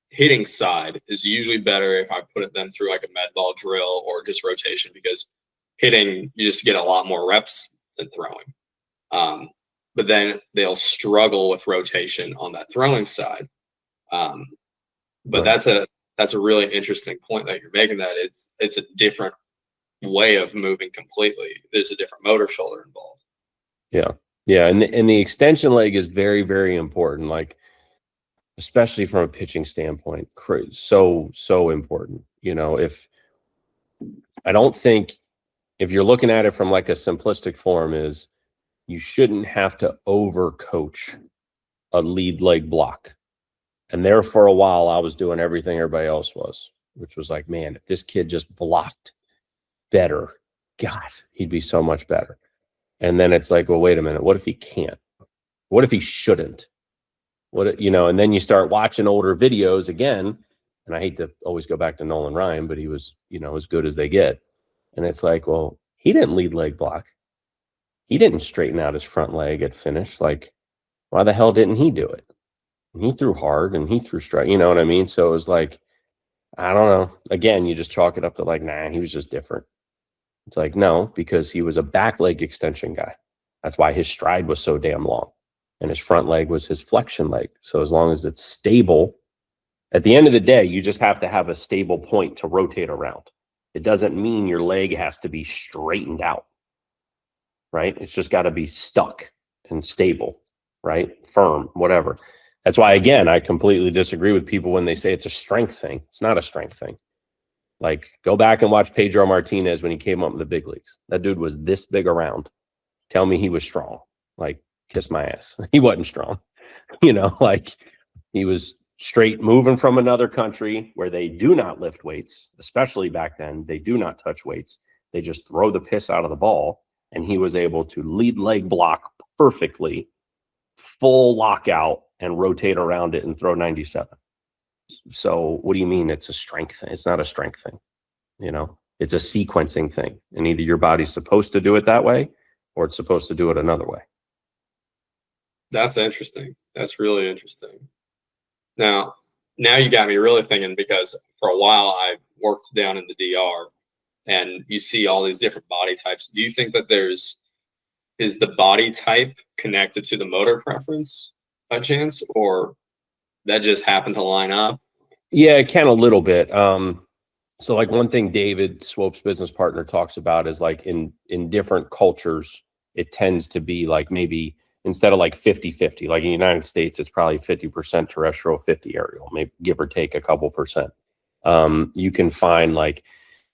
hitting side is usually better if I put them through like a med ball drill or just rotation, because hitting, you just get a lot more reps than throwing. But then they'll struggle with rotation on that throwing side. But Right. that's a really interesting point that you're making, that it's a different way of moving completely. There's a different motor shoulder involved. Yeah. And the extension leg is very, very important. Like, especially from a pitching standpoint, so important. I don't think, if you're looking at it from like a simplistic form, is you shouldn't have to overcoach a lead leg block. And there for a while, I was doing everything everybody else was, which was like, man, if this kid just blocked better, God, he'd be so much better. And then it's like, well, wait a minute. What if he can't? What if he shouldn't? And then you start watching older videos again. And I hate to always go back to Nolan Ryan, but he was, as good as they get. And it's like, well, he didn't lead leg block. He didn't straighten out his front leg at finish. Like, why the hell didn't he do it? And he threw hard and he threw straight. You know what I mean? So it was like, I don't know. Again, you just chalk it up to like, nah, he was just different. It's like, no, because he was a back leg extension guy. That's why his stride was so damn long. And his front leg was his flexion leg. So as long as it's stable, at the end of the day, you just have to have a stable point to rotate around. It doesn't mean your leg has to be straightened out, right? It's just got to be stuck and stable, right? Firm, whatever. That's why, again, I completely disagree with people when they say it's a strength thing. It's not a strength thing. Like, go back and watch Pedro Martinez when he came up in the big leagues. That dude was this big around. Tell me he was strong. Like, kiss my ass. He wasn't strong. Like, he was straight moving from another country where they do not lift weights, especially back then. They do not touch weights. They just throw the piss out of the ball. And he was able to lead leg block perfectly, full lockout, and rotate around it and throw 97. So what do you mean it's a strength thing? It's not a strength thing. It's a sequencing thing. And either your body's supposed to do it that way or it's supposed to do it another way. That's interesting. That's really interesting. Now you got me really thinking, because for a while I worked down in the DR and you see all these different body types. Do you think that is the body type connected to the motor preference by chance, or that just happened to line up? Yeah, it can a little bit. So like one thing David Swope's business partner talks about is like in different cultures, it tends to be like maybe instead of like 50-50, like in the United States, it's probably 50% terrestrial, 50 aerial, maybe give or take a couple percent. You can find like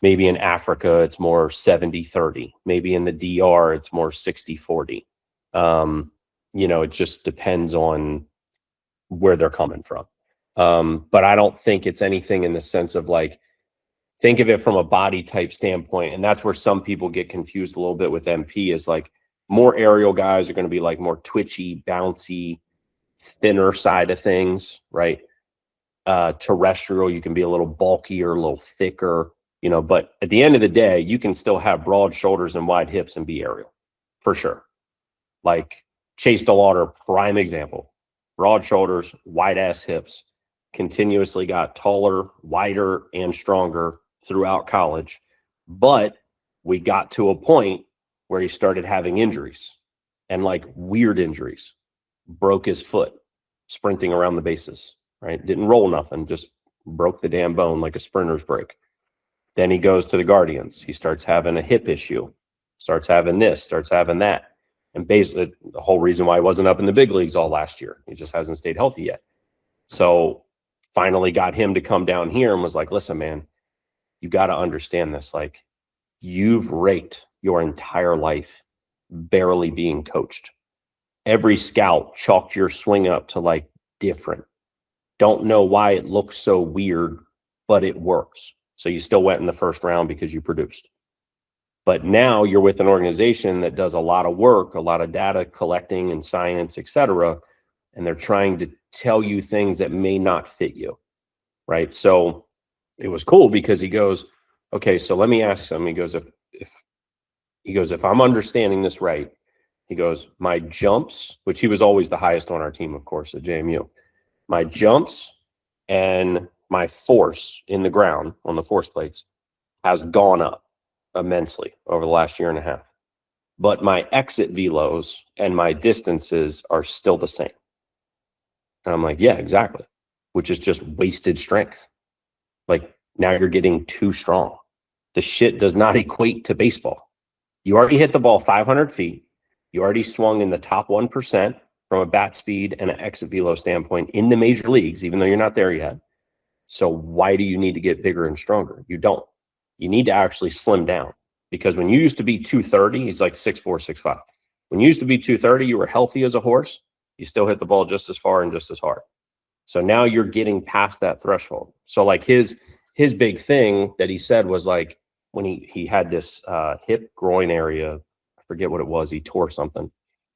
maybe in Africa, it's more 70-30. Maybe in the DR, it's more 60-40. It just depends on where they're coming from. But I don't think it's anything in the sense of like, think of it from a body type standpoint. And that's where some people get confused a little bit with MP, is like more aerial guys are going to be like more twitchy, bouncy, thinner side of things, right? Terrestrial, you can be a little bulkier, a little thicker, but at the end of the day, you can still have broad shoulders and wide hips and be aerial for sure. Like Chase DeLauder, prime example, broad shoulders, wide ass hips, continuously got taller, wider, and stronger throughout college. But we got to a point where he started having injuries, and like weird injuries. Broke his foot sprinting around the bases, right? Didn't roll nothing, just broke the damn bone like a sprinter's break. Then he goes to the Guardians. He starts having a hip issue, starts having this, starts having that. And basically the whole reason why he wasn't up in the big leagues all last year, he just hasn't stayed healthy yet. So finally got him to come down here and was like, listen, man, you got to understand this. Like, you've raked your entire life barely being coached. Every scout chalked your swing up to like different. Don't know why it looks so weird, but it works. So you still went in the first round because you produced. But now you're with an organization that does a lot of work, a lot of data collecting and science, et cetera, and they're trying to tell you things that may not fit you, right? So it was cool because he goes, okay, so let me ask him. He goes, if I'm understanding this right, he goes, my jumps, which he was always the highest on our team, of course, at JMU, my jumps and my force in the ground on the force plates has gone up immensely over the last year and a half. But my exit velos and my distances are still the same. And I'm like, yeah, exactly. Which is just wasted strength. Like, now you're getting too strong. The shit does not equate to baseball. You already hit the ball 500 feet. You already swung in the top 1%. from a bat speed and an exit velo standpoint in the major leagues, even though you're not there yet. So why do you need to get bigger and stronger? You don't. You need to actually slim down, because when you used to be 230, he's like 6'4", 6'5". When you used to be 230, you were healthy as a horse. You still hit the ball just as far and just as hard. So now you're getting past that threshold. So like his big thing that he said was like when he had this hip groin area, I forget what it was, he tore something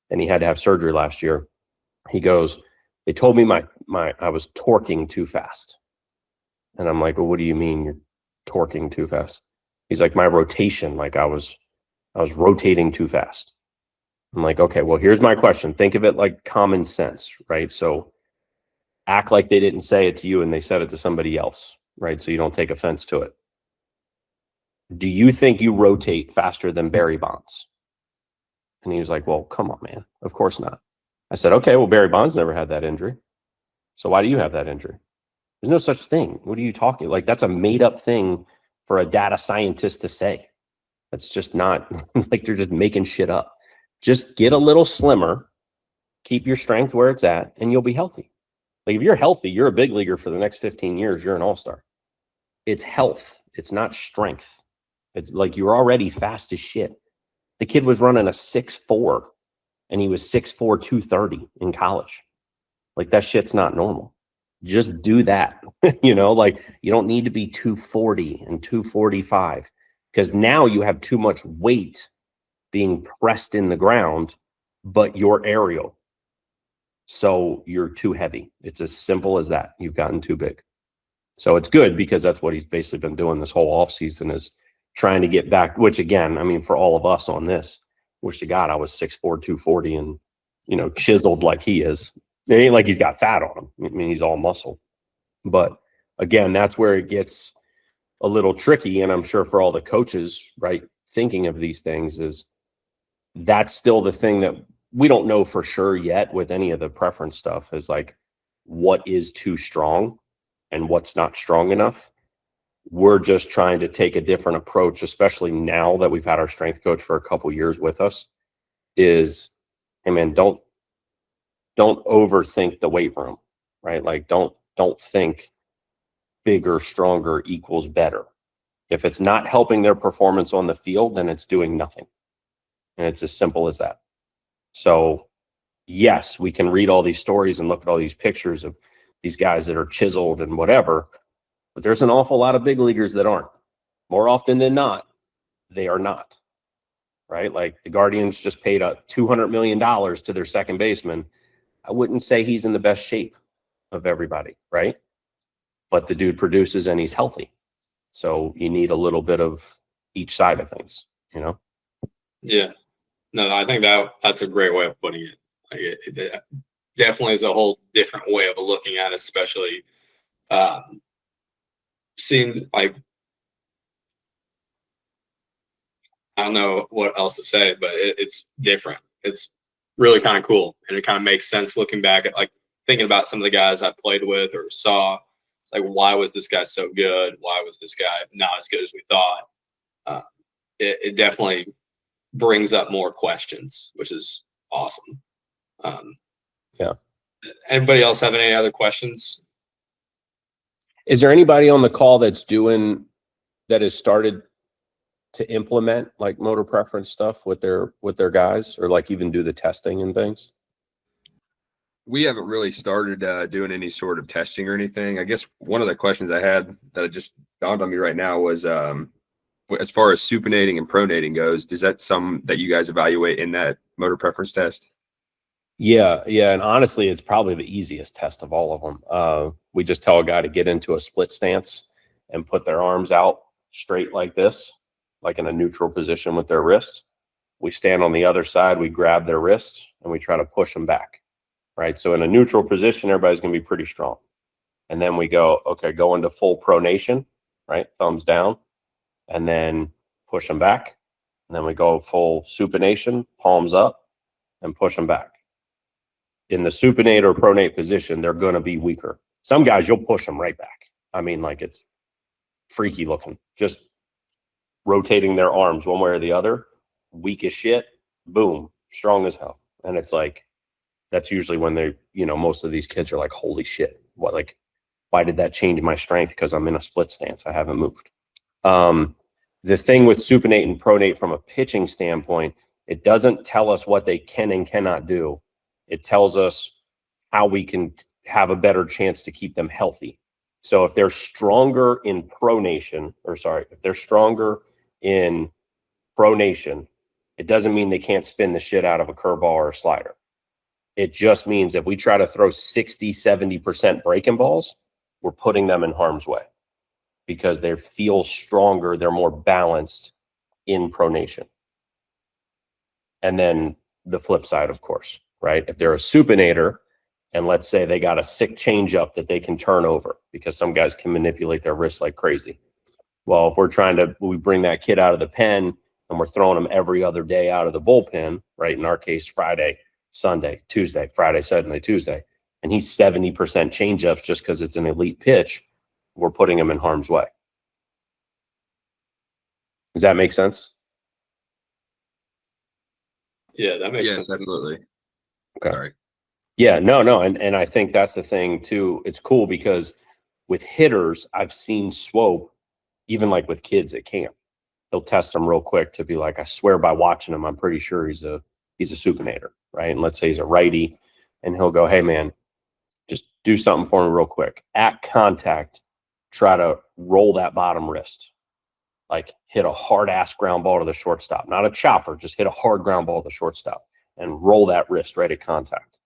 and he had to have surgery last year. He goes, they told me I was torquing too fast. And I'm like, well, what do you mean you're torquing too fast? He's like, my rotation, like I was rotating too fast. I'm like, okay, well, here's my question. Think of it like common sense, right? So act like they didn't say it to you and they said it to somebody else, right? So you don't take offense to it. Do you think you rotate faster than Barry Bonds? And he was like, well, come on, man. Of course not. I said, okay, well, Barry Bonds never had that injury. So why do you have that injury? There's no such thing. What are you talking? Like, that's a made up thing for a data scientist to say. That's just not like they're just making shit up. Just get a little slimmer, keep your strength where it's at, and you'll be healthy. Like if you're healthy, you're a big leaguer for the next 15 years, you're an all-star. It's health. It's not strength. It's like you're already fast as shit. The kid was running a 6'4", and he was 6'4", 230 in college. Like that shit's not normal. Just do that. You know, like you don't need to be 240 and 245 because now you have too much weight being pressed in the ground, but you're aerial. So you're too heavy. It's as simple as that. You've gotten too big. So it's good because that's what he's basically been doing this whole offseason is trying to get back, which again, I mean, for all of us on this, wish to God I was 6'4", 240 and, you know, chiseled like he is. It ain't like he's got fat on him. I mean, he's all muscle. But again, that's where it gets a little tricky. And I'm sure for all the coaches, right, thinking of these things is that's still the thing that we don't know for sure yet with any of the preference stuff is like what is too strong and what's not strong enough. We're just trying to take a different approach, especially now that we've had our strength coach for a couple years with us, is, hey man, don't overthink the weight room, right? Like don't think bigger, stronger equals better. If it's not helping their performance on the field, then it's doing nothing. And it's as simple as that. So yes, we can read all these stories and look at all these pictures of these guys that are chiseled and whatever, but there's an awful lot of big leaguers that aren't. More often than not, they are not, right? Like the Guardians just paid $200 million to their second baseman. I wouldn't say he's in the best shape of everybody, right? But the dude produces and he's healthy. So you need a little bit of each side of things, you know? Yeah. No, I think that's a great way of putting it. Like it definitely is a whole different way of looking at it, especially seeing like, I don't know what else to say, but it's different. It's really kind of cool. And it kind of makes sense looking back at like thinking about some of the guys I played with or saw. It's like, why was this guy so good? Why was this guy not as good as we thought? It definitely brings up more questions, which is awesome. Yeah. Anybody else have any other questions? Is there anybody on the call that has started to implement like motor preference stuff with their guys or like even do the testing and things? We haven't really started doing any sort of testing or anything. I guess one of the questions I had that just dawned on me right now was as far as supinating and pronating goes, is that some that you guys evaluate in that motor preference test? Yeah. And honestly, it's probably the easiest test of all of them. We just tell a guy to get into a split stance and put their arms out straight like this, like in a neutral position with their wrists. We stand on the other side, we grab their wrists, and we try to push them back, right? So in a neutral position, everybody's going to be pretty strong. And then we go, okay, go into full pronation, right? Thumbs down, and then push them back. And then we go full supination, palms up, and push them back. In the supinate or pronate position, they're going to be weaker. Some guys, you'll push them right back. I mean, like it's freaky looking. Just rotating their arms one way or the other, weak as shit, boom, strong as hell. And it's like, That's usually when they, most of these kids are like, holy shit, what, like, why did that change my strength? Because I'm in a split stance. I haven't moved. The thing with supinate and pronate from a pitching standpoint, it doesn't tell us what they can and cannot do. It tells us how we can have a better chance to keep them healthy. So if they're stronger in pronation, if they're stronger in pronation, it doesn't mean they can't spin the shit out of a curveball or a slider. It just means if we try to throw 60, 70% breaking balls, we're putting them in harm's way because they feel stronger. They're more balanced in pronation. And then the flip side, of course, right? If they're a supinator and let's say they got a sick changeup that they can turn over because some guys can manipulate their wrists like crazy. Well, if we bring that kid out of the pen and we're throwing him every other day out of the bullpen, right? In our case, Friday, Sunday, Tuesday, Friday, Sunday, Tuesday, and he's 70% changeups just because it's an elite pitch, we're putting him in harm's way. Does that make sense? Yeah, that makes Yes, sense. absolutely. Okay. Sorry. Yeah, no. And I think that's the thing too. It's cool because with hitters, I've seen Swope, even like with kids at camp, they'll test them real quick to be like, I swear by watching him, I'm pretty sure he's a supinator, right? And let's say he's a righty and he'll go, hey man, just do something for me real quick. At contact, try to roll that bottom wrist. Like hit a hard ass ground ball to the shortstop, not a chopper, just hit a hard ground ball to the shortstop and roll that wrist right at contact.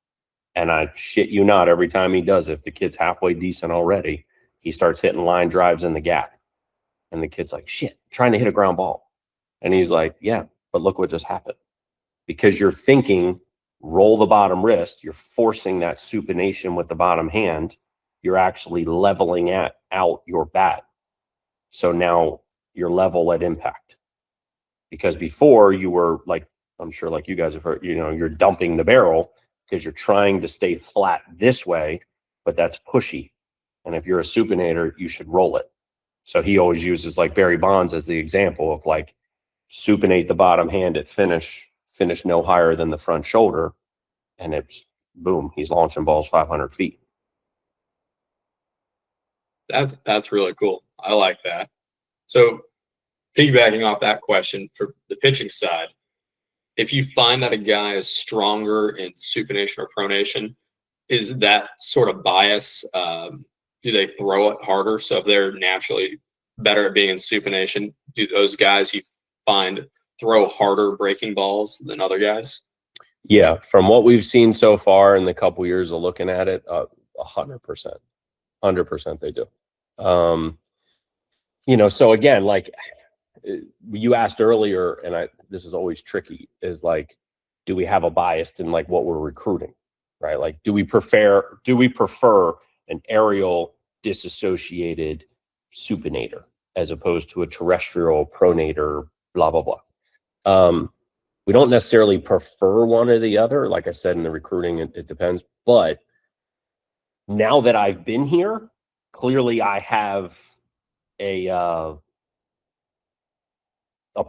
And I shit you not, every time he does it, if the kid's halfway decent already, he starts hitting line drives in the gap. And the kid's like, shit, I'm trying to hit a ground ball. And he's like, yeah, but look what just happened. Because you're thinking, roll the bottom wrist, you're forcing that supination with the bottom hand, you're actually leveling out your bat. So now you're level at impact. Because before you were like, I'm sure like you guys have heard, you're dumping the barrel because you're trying to stay flat this way, but that's pushy. And if you're a supinator, you should roll it. So he always uses like Barry Bonds as the example of like supinate the bottom hand at finish no higher than the front shoulder. And it's boom, he's launching balls 500 feet. That's really cool. I like that. So piggybacking off that question for the pitching side, if you find that a guy is stronger in supination or pronation, is that sort of bias? Do they throw it harder? So if they're naturally better at being in supination, do those guys you find throw harder breaking balls than other guys? Yeah, from what we've seen so far in the couple years of looking at it, 100%, 100% they do. So again, like you asked earlier, and this is always tricky, is like, do we have a bias in like what we're recruiting, right? Like, do we prefer an aerial disassociated supinator as opposed to a terrestrial pronator, blah, blah, blah. We don't necessarily prefer one or the other. Like I said, in the recruiting, it depends. But now that I've been here, clearly I have a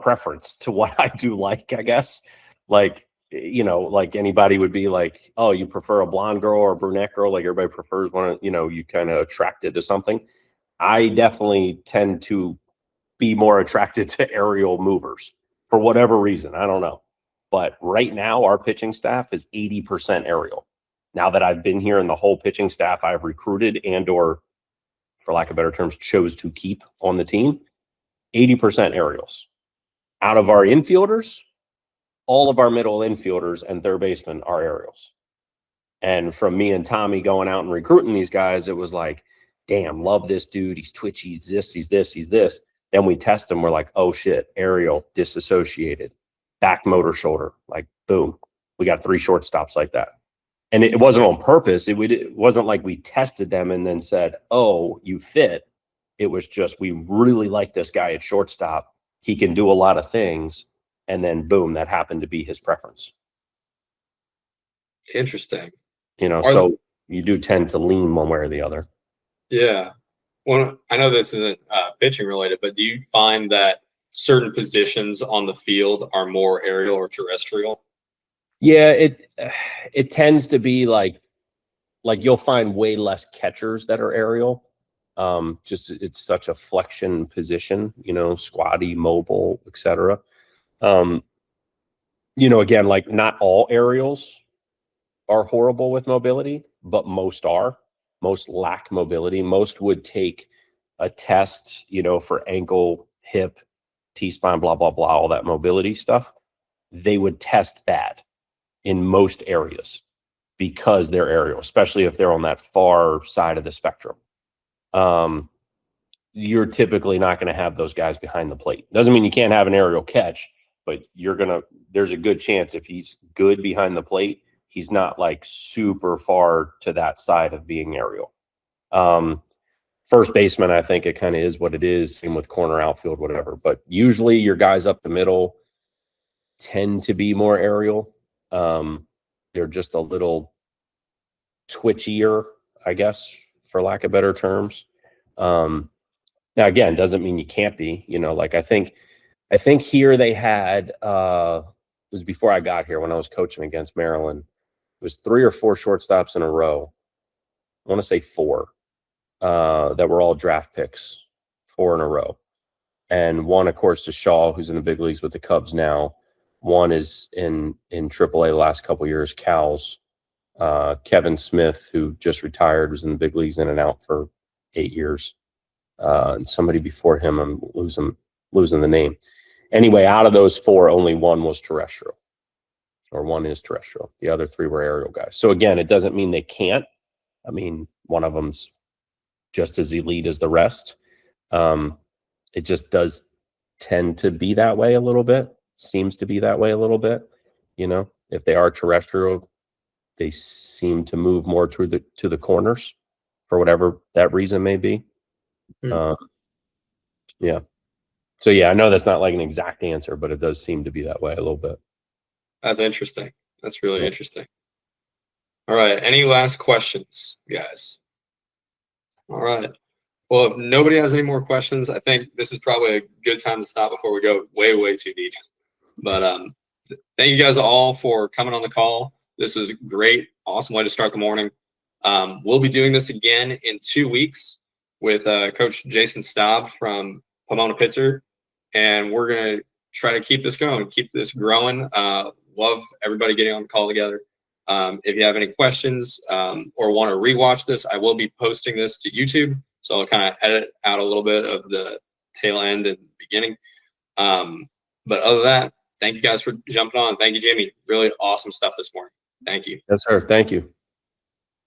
preference to what I do like, I guess. Like, like anybody would be like, oh, you prefer a blonde girl or a brunette girl? Like everybody prefers one, you kind of attracted to something. I definitely tend to be more attracted to aerial movers for whatever reason. I don't know. But right now, our pitching staff is 80% aerial. Now that I've been here and the whole pitching staff I've recruited and or, for lack of better terms, chose to keep on the team, 80% aerials. Out of our infielders, all of our middle infielders and third basemen are aerials. And from me and Tommy going out and recruiting these guys, it was like, damn, love this dude. He's twitchy. He's this, he's this, he's this. Then we test them. We're like, oh shit, aerial, disassociated, back motor shoulder. Like, boom, we got 3 shortstops like that. And it wasn't on purpose. It wasn't like we tested them and then said, oh, you fit. It was just, we really like this guy at shortstop. He can do a lot of things. And then boom, that happened to be his preference. Interesting. So you do tend to lean one way or the other. Yeah. Well, I know this isn't pitching related, but do you find that certain positions on the field are more aerial or terrestrial? Yeah, it tends to be like you'll find way less catchers that are aerial. Just it's such a flexion position, squatty, mobile, etc. Again, like not all aerials are horrible with mobility, but most are. Most lack mobility. Most would take a test, for ankle, hip, T-spine, blah, blah, blah, all that mobility stuff. They would test bad in most areas because they're aerial, especially if they're on that far side of the spectrum. You're typically not going to have those guys behind the plate. Doesn't mean you can't have an aerial catch, but there's a good chance if he's good behind the plate, he's not like super far to that side of being aerial. First baseman, I think it kind of is what it is. Same with corner, outfield, whatever. But usually your guys up the middle tend to be more aerial. They're just a little twitchier, I guess, for lack of better terms. Now, again, doesn't mean you can't be. Like I think here they had it was before I got here when I was coaching against Maryland. It was 3 or 4 shortstops in a row. I want to say 4 that were all draft picks, 4 in a row. And one, of course, is Shaw, who's in the big leagues with the Cubs now. One is in AAA the last couple of years, Cow's. Kevin Smith, who just retired, was in the big leagues in and out for 8 years. And somebody before him, I'm losing the name. Anyway, out of those 4, only one was terrestrial, or one is terrestrial. The other 3 were aerial guys. So again, it doesn't mean they can't. I mean, one of them's just as elite as the rest. It just does tend to be that way a little bit. Seems to be that way a little bit. If they are terrestrial, they seem to move more to the corners for whatever that reason may be. Yeah. So yeah, I know that's not like an exact answer, but it does seem to be that way a little bit. That's interesting. That's really interesting. All right. Any last questions, guys? All right. Well, if nobody has any more questions, I think this is probably a good time to stop before we go way, way too deep. But thank you guys all for coming on the call. This was great. Awesome way to start the morning. We'll be doing this again in 2 weeks with Coach Jason Staub from Pomona Pitzer. And we're going to try to keep this going, keep this growing. Love everybody getting on the call together. If you have any questions or want to rewatch this, I will be posting this to YouTube. So I'll kind of edit out a little bit of the tail end and beginning. But other than that, thank you guys for jumping on. Thank you, Jimmy. Really awesome stuff this morning. Thank you. Yes, sir. Thank you.